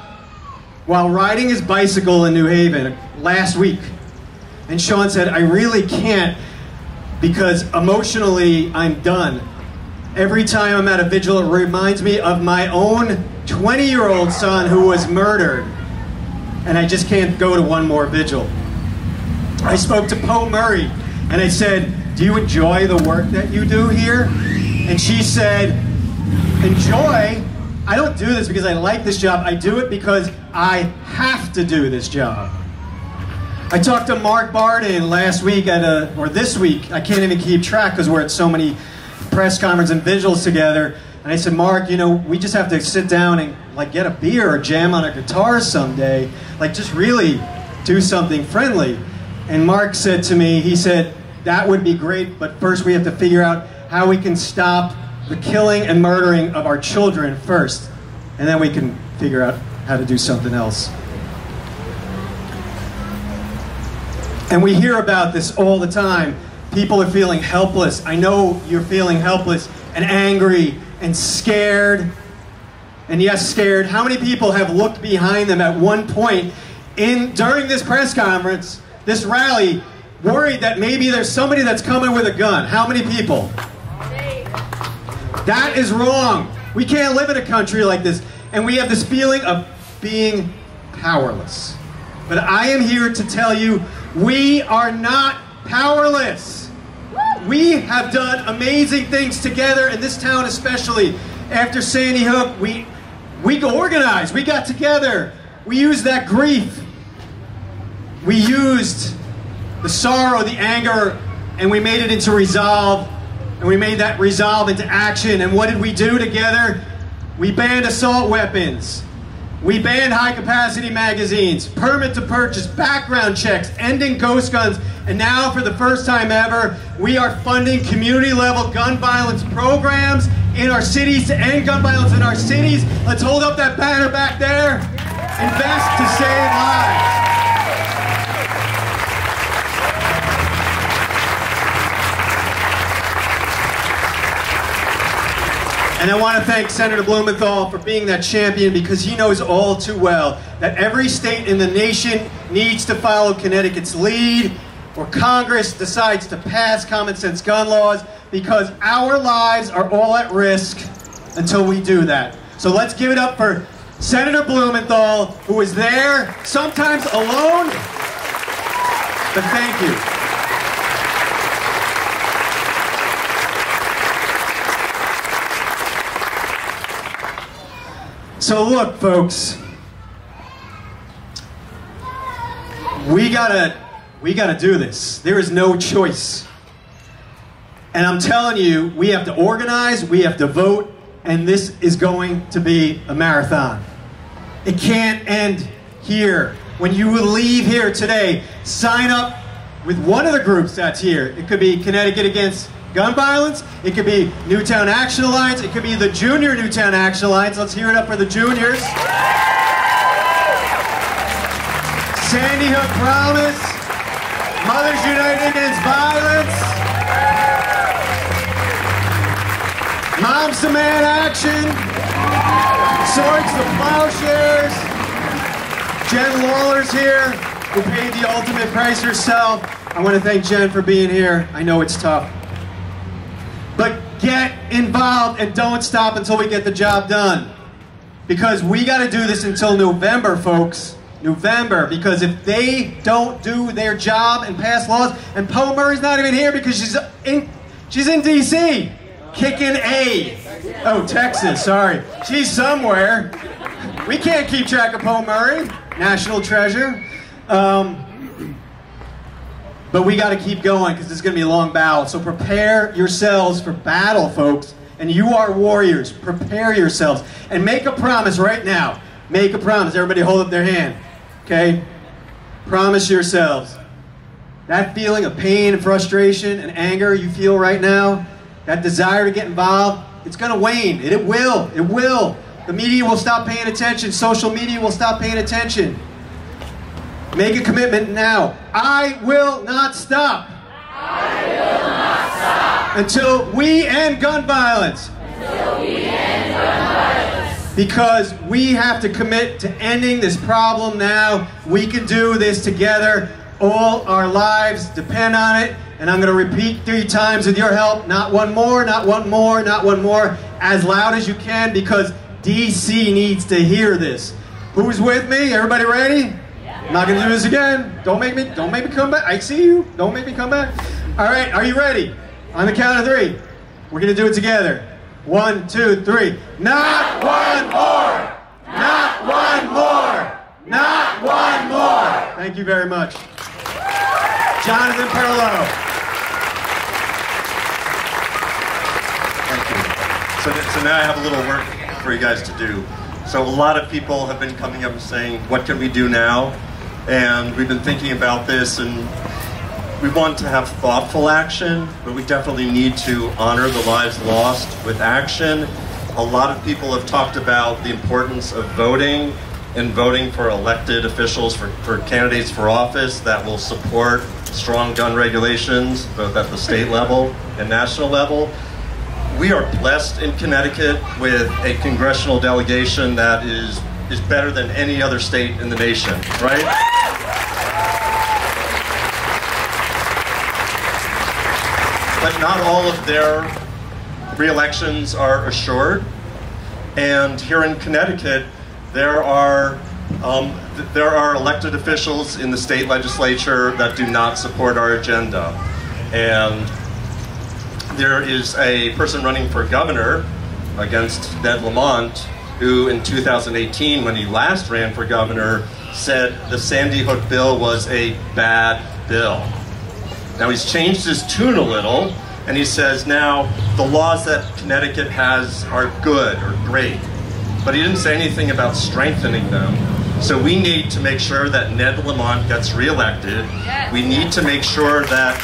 while riding his bicycle in New Haven last week? And Sean said, I really can't, because emotionally I'm done. Every time I'm at a vigil, it reminds me of my own 20-year-old son who was murdered. And I just can't go to one more vigil. I spoke to Poe Murray. And I said, do you enjoy the work that you do here? And she said, enjoy? I don't do this because I like this job. I do it because I have to do this job. I talked to Mark Barden last week or this week. I can't even keep track because we're at so many press conferences and vigils together. And I said, Mark, you know, we just have to sit down and like get a beer or jam on a guitar someday. Like just really do something friendly. And Mark said to me, he said, that would be great, but first we have to figure out how we can stop the killing and murdering of our children first. And then we can figure out how to do something else. And we hear about this all the time. People are feeling helpless. I know you're feeling helpless and angry and scared. And yes, scared. How many people have looked behind them at one point during this press conference, this rally, worried that maybe there's somebody that's coming with a gun? How many people? That is wrong. We can't live in a country like this. And we have this feeling of being powerless. But I am here to tell you, we are not powerless. We have done amazing things together in this town, especially after Sandy Hook. We organized, we got together. We used that grief. We used the sorrow, the anger, and we made it into resolve. And we made that resolve into action. And what did we do together? We banned assault weapons. We banned high-capacity magazines, permit to purchase, background checks, ending ghost guns, and now for the first time ever, we are funding community-level gun violence programs in our cities to end gun violence in our cities. Let's hold up that banner back there. Invest to save lives. And I want to thank Senator Blumenthal for being that champion, because he knows all too well that every state in the nation needs to follow Connecticut's lead, or Congress decides to pass common sense gun laws, because our lives are all at risk until we do that. So let's give it up for Senator Blumenthal, who is there, sometimes alone, but thank you. So look, folks, we gotta do this. There is no choice. And I'm telling you, we have to organize, we have to vote, and this is going to be a marathon. It can't end here. When you leave here today, sign up with one of the groups that's here. It could be Connecticut Against Gun Violence, it could be Newtown Action Alliance, it could be the Junior Newtown Action Alliance. Let's hear it up for the juniors. Sandy Hook Promise, Mothers United Against Violence, Moms to Man Action, Swords to Plowshares, Jen Lawler's here, who paid the ultimate price herself. I want to thank Jen for being here. I know it's tough. But get involved and don't stop until we get the job done. Because we got to do this until November, folks. November. Because if they don't do their job and pass laws, and Poe Murray's not even here because she's in D.C. kicking A. Oh, Texas, sorry. She's somewhere. We can't keep track of Poe Murray. National treasure. But we got to keep going because this is going to be a long battle. So prepare yourselves for battle, folks. And you are warriors. Prepare yourselves. And make a promise right now. Make a promise. Everybody hold up their hand. Okay? Promise yourselves. That feeling of pain and frustration and anger you feel right now, that desire to get involved, it's going to wane. It will. It will. The media will stop paying attention. Social media will stop paying attention. Make a commitment now. I will not stop. I will not stop. Until we end gun violence. Until we end gun violence. Because we have to commit to ending this problem now. We can do this together. All our lives depend on it. And I'm going to repeat 3 times with your help. Not one more, not one more, not one more. As loud as you can, because DC needs to hear this. Who's with me? Everybody ready? I'm not going to do this again. Don't make me come back. I see you. Don't make me come back. All right, are you ready? On the count of 3, we're going to do it together. 1, 2, 3. Not one more! Not one more! Not one more! Thank you very much. Jonathan Perlow. Thank you. So now I have a little work for you guys to do. So a lot of people have been coming up and saying, what can we do now? And we've been thinking about this, and we want to have thoughtful action, but we definitely need to honor the lives lost with action. A lot of people have talked about the importance of voting and voting for elected officials, for candidates for office that will support strong gun regulations, both at the state level and national level. We are blessed in Connecticut with a congressional delegation that is better than any other state in the nation, right? But not all of their re-elections are assured. And here in Connecticut, there are elected officials in the state legislature that do not support our agenda. And there is a person running for governor against Ned Lamont, who in 2018, when he last ran for governor, said the Sandy Hook bill was a bad bill. Now he's changed his tune a little, and he says now the laws that Connecticut has are good or great. But he didn't say anything about strengthening them. So we need to make sure that Ned Lamont gets reelected. Yes. We need to make sure that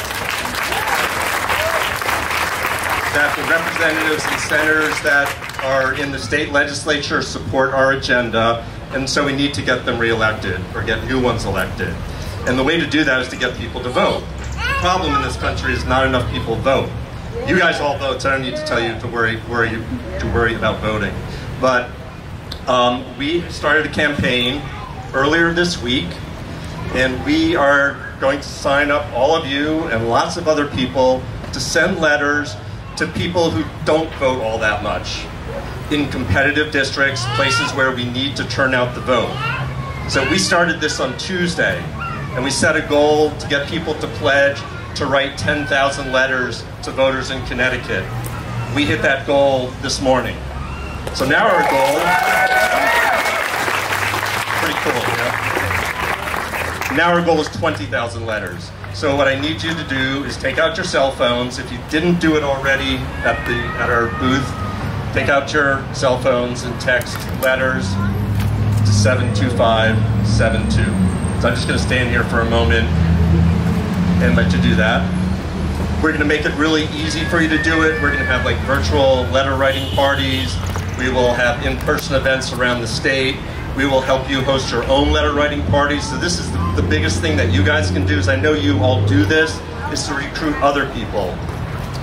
the representatives and senators that are in the state legislature support our agenda, and so we need to get them reelected or get new ones elected. And the way to do that is to get people to vote. The problem in this country is not enough people vote. You guys all vote, so I don't need to tell you to worry about voting. But we started a campaign earlier this week, and we are going to sign up all of you and lots of other people to send letters to people who don't vote all that much in competitive districts, places where we need to turn out the vote. So we started this on Tuesday, and we set a goal to get people to pledge to write 10,000 letters to voters in Connecticut. We hit that goal this morning. So now our goal, pretty cool, yeah? Now our goal is 20,000 letters. So what I need you to do is take out your cell phones. If you didn't do it already at our booth, take out your cell phones and text letters to 72572. So I'm just going to stand here for a moment and let you do that. We're going to make it really easy for you to do it. We're going to have like virtual letter writing parties. We will have in-person events around the state. We will help you host your own letter writing parties. So this is the biggest thing that you guys can do, is I know you all do this, is to recruit other people.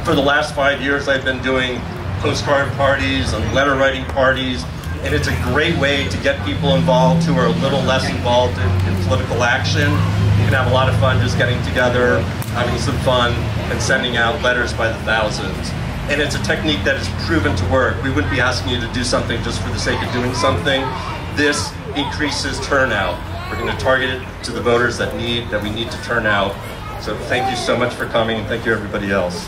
For the last 5 years, I've been doing postcard parties and letter writing parties, and it's a great way to get people involved who are a little less involved in political action. You can have a lot of fun just getting together, having some fun, and sending out letters by the thousands. And it's a technique that is proven to work. We wouldn't be asking you to do something just for the sake of doing something. This increases turnout. We're going to target it to the voters that we need to turn out. So thank you so much for coming, and thank you everybody else.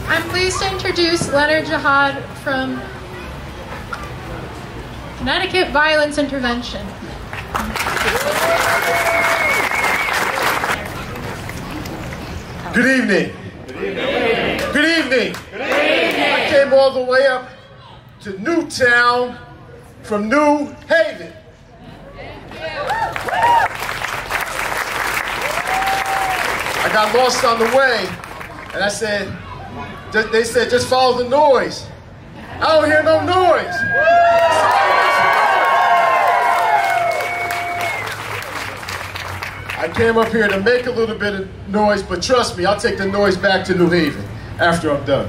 I'm pleased to introduce Leonard Jihad from Connecticut Violence Intervention. Good evening. Good evening. Good evening. Good evening. I came all the way up to Newtown from New Haven. I got lost on the way, and they said, just follow the noise. I don't hear no noise. I came up here to make a little bit of noise, but trust me, I'll take the noise back to New Haven after I'm done.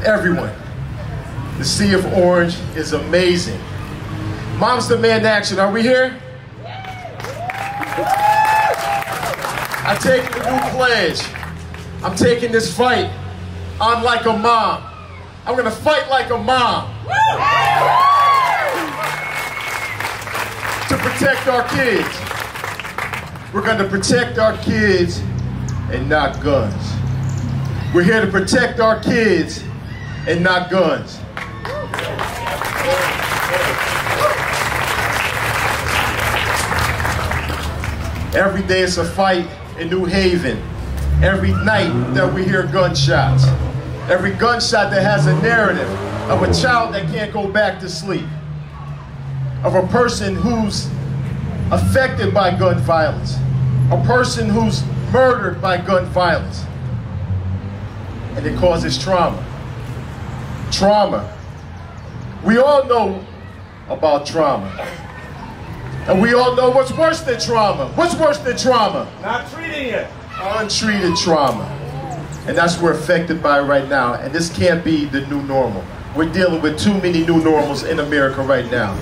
Everyone, the Sea of Orange is amazing. Moms Demand Action, are we here? I take the new pledge. I'm taking this fight on like a mom. I'm gonna fight like a mom. protect our kids. We're going to protect our kids and not guns. We're here to protect our kids and not guns. Every day it's a fight in New Haven. Every night that we hear gunshots. Every gunshot that has a narrative of a child that can't go back to sleep. Of a person who's affected by gun violence. A person who's murdered by gun violence. And it causes trauma. Trauma. We all know about trauma. And we all know what's worse than trauma. What's worse than trauma? Not treating it. Untreated trauma. And that's what we're affected by right now. And this can't be the new normal. We're dealing with too many new normals in America right now.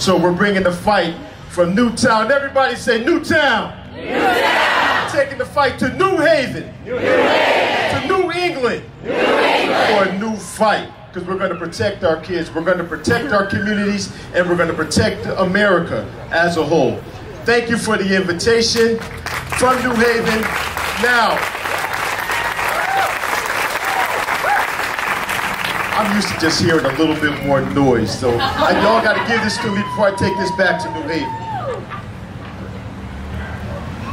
So we're bringing the fight from Newtown. Everybody say Newtown. Newtown. Taking the fight to New Haven. New Haven. To New England. New England. For a new fight. Because we're going to protect our kids. We're going to protect our communities. And we're going to protect America as a whole. Thank you for the invitation from New Haven. Now, I'm used to just hearing a little bit more noise, so y'all got to give this to me before I take this back to New Haven.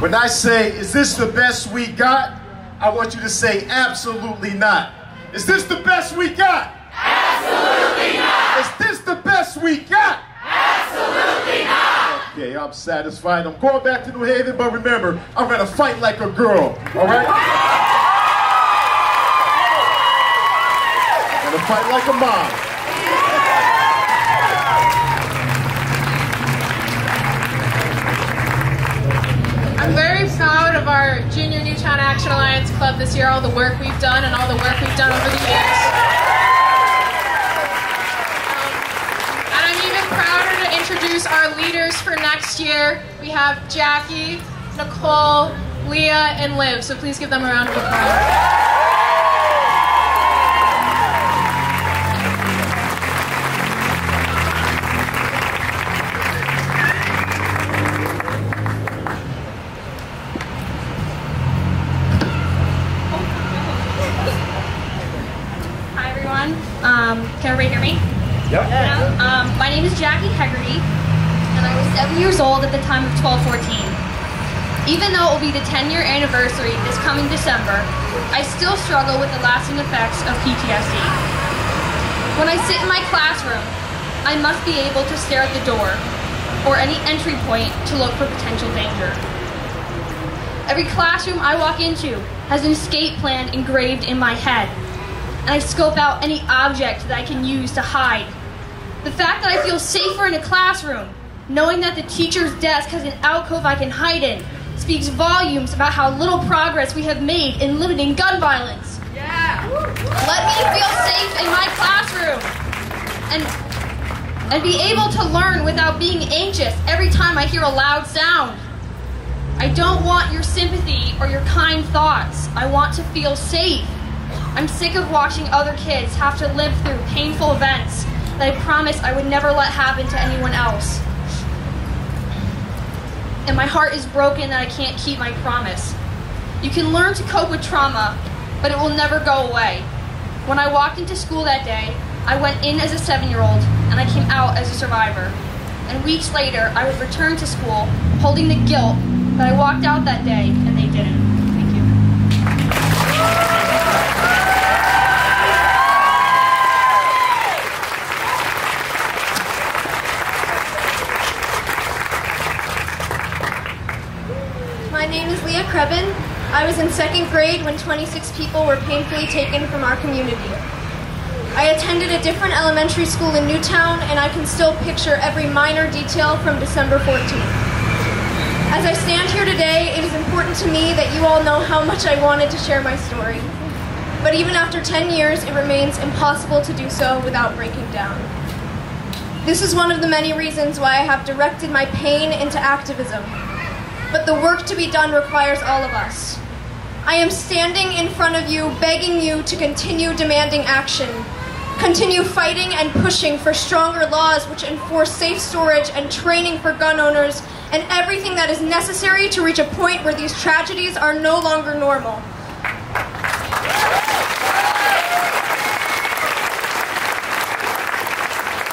When I say, is this the best we got? I want you to say, absolutely not. Is this the best we got? Absolutely not. Is this the best we got? Absolutely not. Okay, I'm satisfied. I'm going back to New Haven, but remember, I'm going to fight like a girl, all right? I'm going to fight like a mom. I'm very proud of our Junior Newtown Action Alliance Club this year, all the work we've done and all the work we've done over the years. And I'm even prouder to introduce our leaders for next year. We have Jackie, Nicole, Leah, and Liv, so please give them a round of applause. Can everybody hear me? Yep. My name is Jackie Hegarty, and I was 7 years old at the time of 12/14. Even though it will be the 10-year anniversary this coming December, I still struggle with the lasting effects of PTSD. When I sit in my classroom, I must be able to stare at the door or any entry point to look for potential danger. Every classroom I walk into has an escape plan engraved in my head, and I scope out any object that I can use to hide. The fact that I feel safer in a classroom, knowing that the teacher's desk has an alcove I can hide in, speaks volumes about how little progress we have made in limiting gun violence. Yeah. Let me feel safe in my classroom and be able to learn without being anxious every time I hear a loud sound. I don't want your sympathy or your kind thoughts. I want to feel safe. I'm sick of watching other kids have to live through painful events that I promised I would never let happen to anyone else. And my heart is broken that I can't keep my promise. You can learn to cope with trauma, but it will never go away. When I walked into school that day, I went in as a 7-year-old and I came out as a survivor. And weeks later, I would return to school holding the guilt that I walked out that day and they didn't. Thank you. My name is Leah Crevin. I was in 2nd grade when 26 people were painfully taken from our community. I attended a different elementary school in Newtown, and I can still picture every minor detail from December 14th. As I stand here today, it is important to me that you all know how much I wanted to share my story. But even after 10 years, it remains impossible to do so without breaking down. This is one of the many reasons why I have directed my pain into activism. But the work to be done requires all of us. I am standing in front of you, begging you to continue demanding action. Continue fighting and pushing for stronger laws which enforce safe storage and training for gun owners and everything that is necessary to reach a point where these tragedies are no longer normal.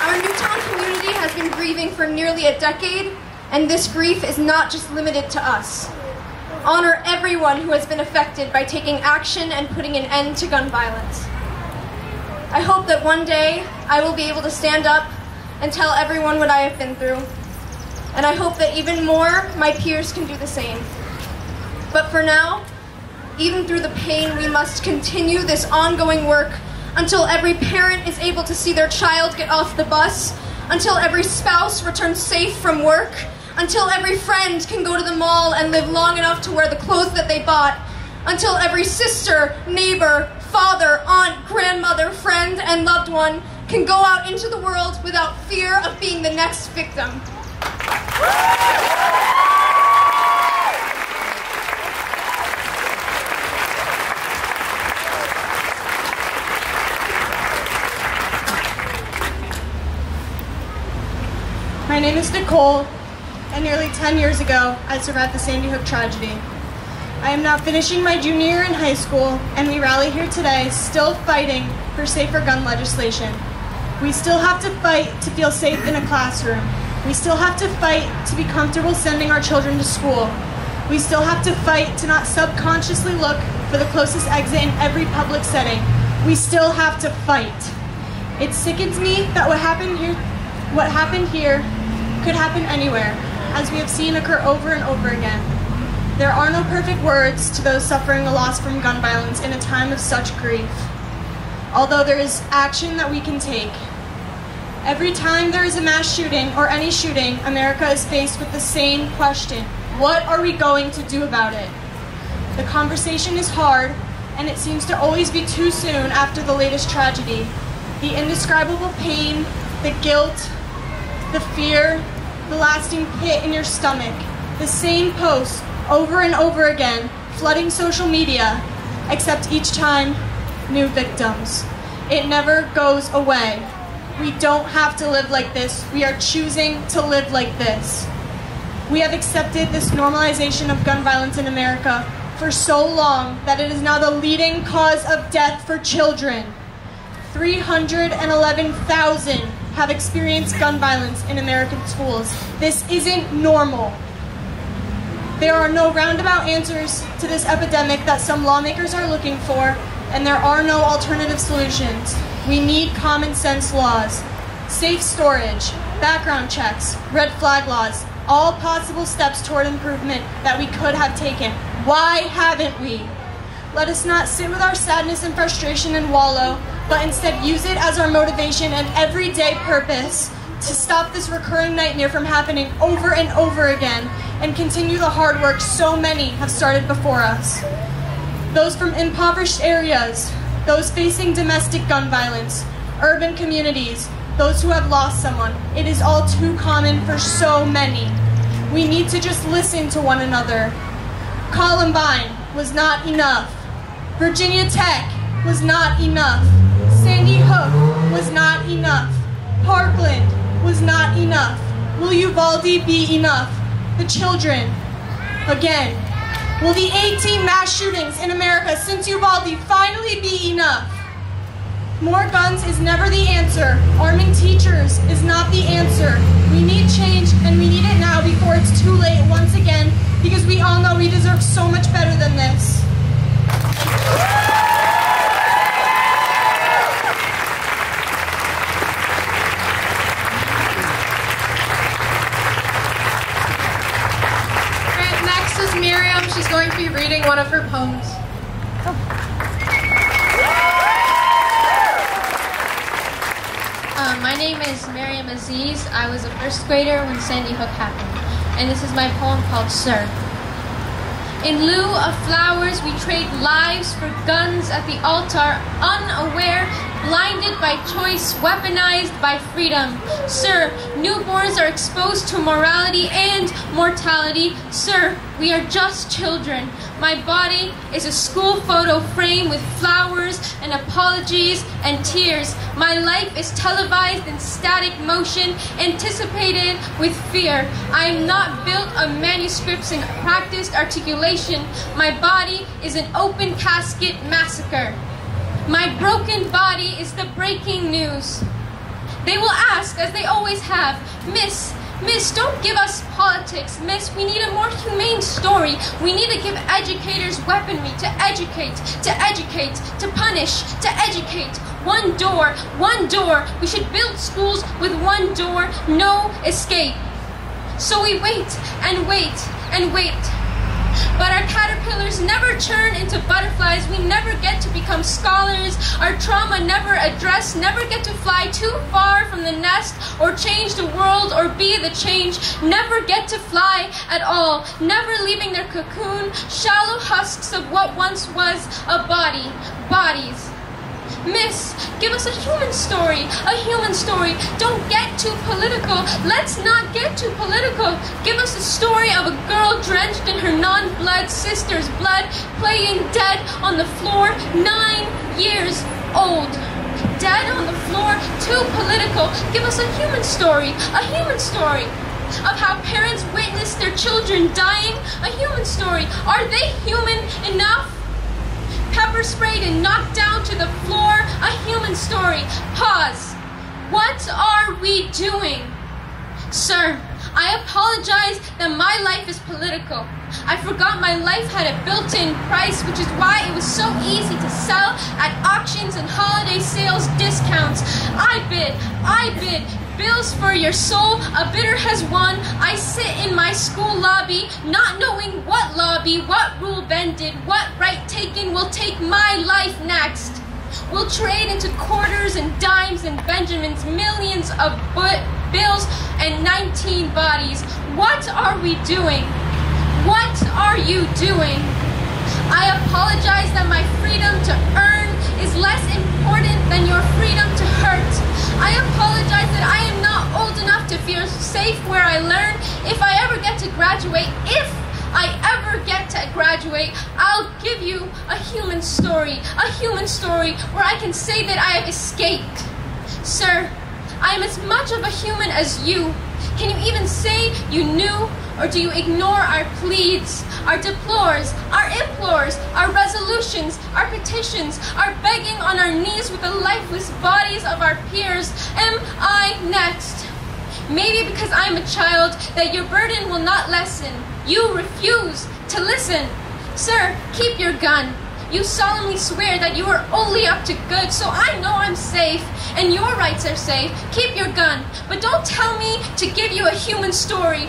Our Newtown community has been grieving for nearly a decade, and this grief is not just limited to us. Honor everyone who has been affected by taking action and putting an end to gun violence. I hope that one day I will be able to stand up and tell everyone what I have been through. And I hope that even more my peers can do the same. But for now, even through the pain, we must continue this ongoing work until every parent is able to see their child get off the bus, until every spouse returns safe from work, until every friend can go to the mall and live long enough to wear the clothes that they bought, until every sister, neighbor, father, aunt, grandmother, friend, and loved one can go out into the world without fear of being the next victim. My name is Nicole, and nearly 10 years ago, I survived the Sandy Hook tragedy. I am now finishing my junior year in high school, and we rally here today still fighting for safer gun legislation. We still have to fight to feel safe in a classroom. We still have to fight to be comfortable sending our children to school. We still have to fight to not subconsciously look for the closest exit in every public setting. We still have to fight. It sickens me that what happened here could happen anywhere, as we have seen occur over and over again. There are no perfect words to those suffering a loss from gun violence in a time of such grief, although there is action that we can take. Every time there is a mass shooting or any shooting, America is faced with the same question: what are we going to do about it? The conversation is hard, and it seems to always be too soon after the latest tragedy. The indescribable pain, the guilt, the fear, the lasting pit in your stomach, the same posts over and over again, flooding social media, except each time, new victims. It never goes away. We don't have to live like this. We are choosing to live like this. We have accepted this normalization of gun violence in America for so long that it is now the leading cause of death for children. 311,000 have experienced gun violence in American schools. This isn't normal. There are no roundabout answers to this epidemic that some lawmakers are looking for, and there are no alternative solutions. We need common sense laws, safe storage, background checks, red flag laws, all possible steps toward improvement that we could have taken. Why haven't we? Let us not sit with our sadness and frustration and wallow, but instead use it as our motivation and everyday purpose to stop this recurring nightmare from happening over and over again and continue the hard work so many have started before us. Those from impoverished areas, those facing domestic gun violence, urban communities, those who have lost someone. It is all too common for so many. We need to just listen to one another. Columbine was not enough. Virginia Tech was not enough. Sandy Hook was not enough. Parkland was not enough. Will Uvalde be enough? The children, again. Will the 18 mass shootings in America since Uvalde finally be enough? More guns is never the answer. Arming teachers is not the answer. We need change, and we need it now before it's too late once again, because we all know we deserve so much better than this. Next is Miriam. She's going to be reading one of her poems. My name is Miriam Aziz. I was a first grader when Sandy Hook happened, and this is my poem called Sir. In lieu of flowers, we trade lives for guns at the altar, unaware blinded by choice, weaponized by freedom. Sir, newborns are exposed to morality and mortality. Sir, we are just children. My body is a school photo frame with flowers and apologies and tears. My life is televised in static motion, anticipated with fear. I am not built of manuscripts and practiced articulation. My body is an open casket massacre. My broken body is the breaking news. They will ask, as they always have, Miss, don't give us politics. Miss, we need a more humane story. We need to give educators weaponry to educate, to punish, to educate. One door. We should build schools with one door, no escape. So we wait and wait and wait. But our caterpillars never turn into butterflies. We never get to become scholars. Our trauma never addressed, never get to fly too far from the nest or change the world or be the change. Never get to fly at all, never leaving their cocoon, shallow husks of what once was a body. Bodies. Miss, give us a human story, Don't get too political. Let's not get too political. Give us a story of a girl drenched in her non-blood sister's blood, playing dead on the floor, 9 years old. Dead on the floor, too political. Give us a human story of how parents witnessed their children dying, a human story. Are they human enough? Pepper sprayed and knocked down to the floor, a human story. Pause. What are we doing? Sir, I apologize that my life is political. I forgot my life had a built-in price, which is why it was so easy to sell at auctions and holiday sales discounts. I bid. Bills for your soul, a bidder has won. I sit in my school lobby, not knowing what lobby, what rule bended, what right taken will take my life next. We'll trade into quarters and dimes and Benjamins, millions of bills and 19 bodies. What are we doing? What are you doing? I apologize that my freedom to earn is less important than your freedom to hurt. I apologize that I am not old enough to feel safe where I learn. If I ever get to graduate, I'll give you a human story where I can say that I have escaped. Sir, I am as much of a human as you. Can you even say you knew? Or do you ignore our pleads, our deplores, our implores, our resolutions, our petitions, our begging on our knees with the lifeless bodies of our peers? Am I next? Maybe because I'm a child that your burden will not lessen. You refuse to listen. Sir, keep your gun. You solemnly swear that you are only up to good, so I know I'm safe, and your rights are safe. Keep your gun, but don't tell me to give you a human story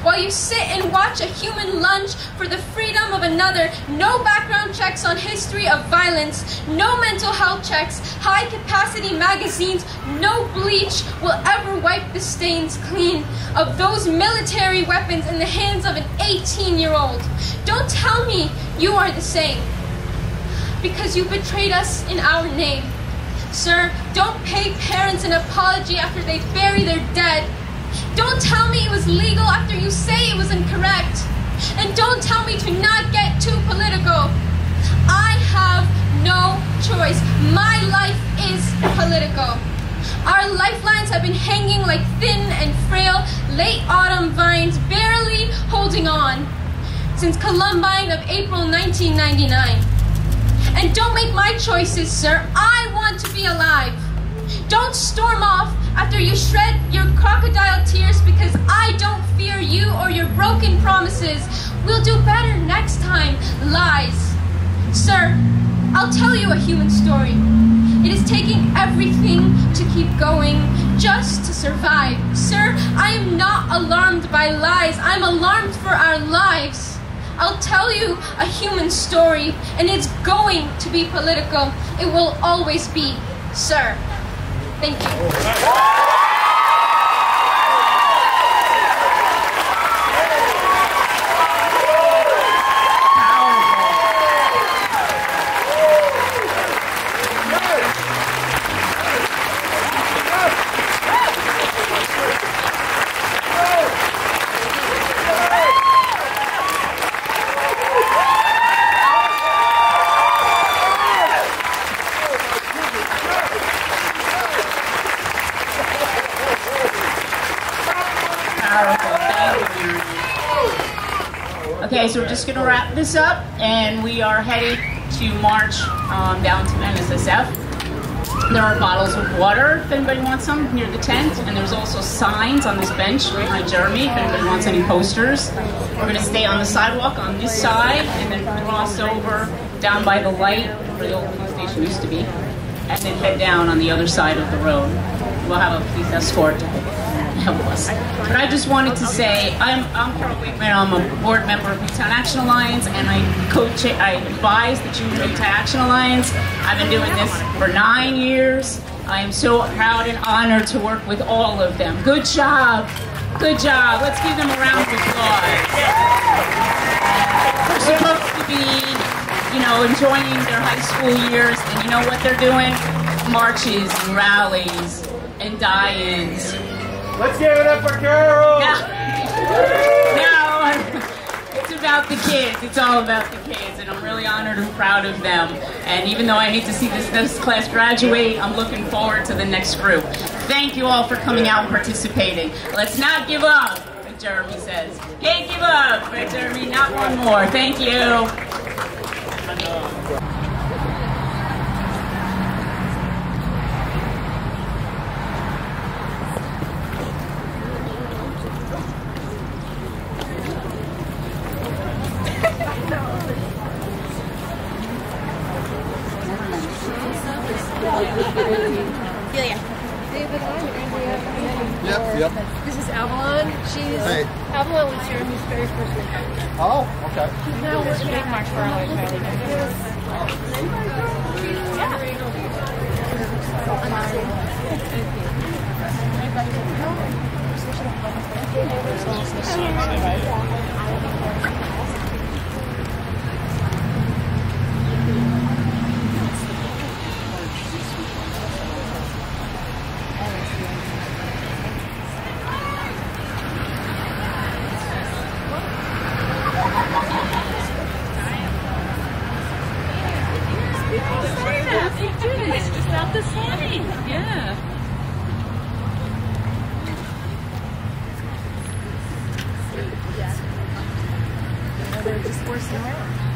while you sit and watch a human lunge for the freedom of another. No background checks on history of violence, no mental health checks, high-capacity magazines, no bleach will ever wipe the stains clean of those military weapons in the hands of an 18-year-old. Don't tell me you are the same, because you betrayed us in our name. Sir, don't pay parents an apology after they bury their dead. Don't tell me it was legal after you say it was incorrect. And don't tell me to not get too political. I have no choice. My life is political. Our lifelines have been hanging like thin and frail late autumn vines, barely holding on, since Columbine of April 1999. And don't make my choices, sir. I want to be alive. Don't storm off after you shred your crocodile tears, because I don't fear you or your broken promises. We'll do better next time. Lies. Sir, I'll tell you a human story. It is taking everything to keep going just to survive. Sir, I am not alarmed by lies. I'm alarmed for our lives. I'll tell you a human story, and it's going to be political. It will always be, sir. Thank you. Okay, so we're just going to wrap this up, and we are headed to march down to NSSF. There are bottles of water if anybody wants some near the tent, and there's also signs on this bench behind Jeremy if anybody wants any posters. We're going to stay on the sidewalk on this side and then cross over down by the light where the old police station used to be, and then head down on the other side of the road. We'll have a police escort to help us. But I just wanted to say, I'm Carol Wakeman. I'm a board member of Newtown Action Alliance, and I advise the Junior Newtown Action Alliance. I've been doing this for 9 years. I am so proud and honored to work with all of them. Good job. Good job. Let's give them a round of applause. They're supposed to be, you know, enjoying their high school years, and you know what they're doing? Marches and rallies and die-ins. Let's give it up for Carol! No, it's about the kids. It's all about the kids, and I'm really honored and proud of them. And even though I hate to see this class graduate, I'm looking forward to the next group. Thank you all for coming out and participating. Let's not give up, like Jeremy says. Can't give up, right, Jeremy? Not one more. Thank you. Yep. This is Avalon. Avalon was Jeremy's very first weekend. Oh, okay. She's now working at March for our It's just not the same. Yeah. They're just forcing around.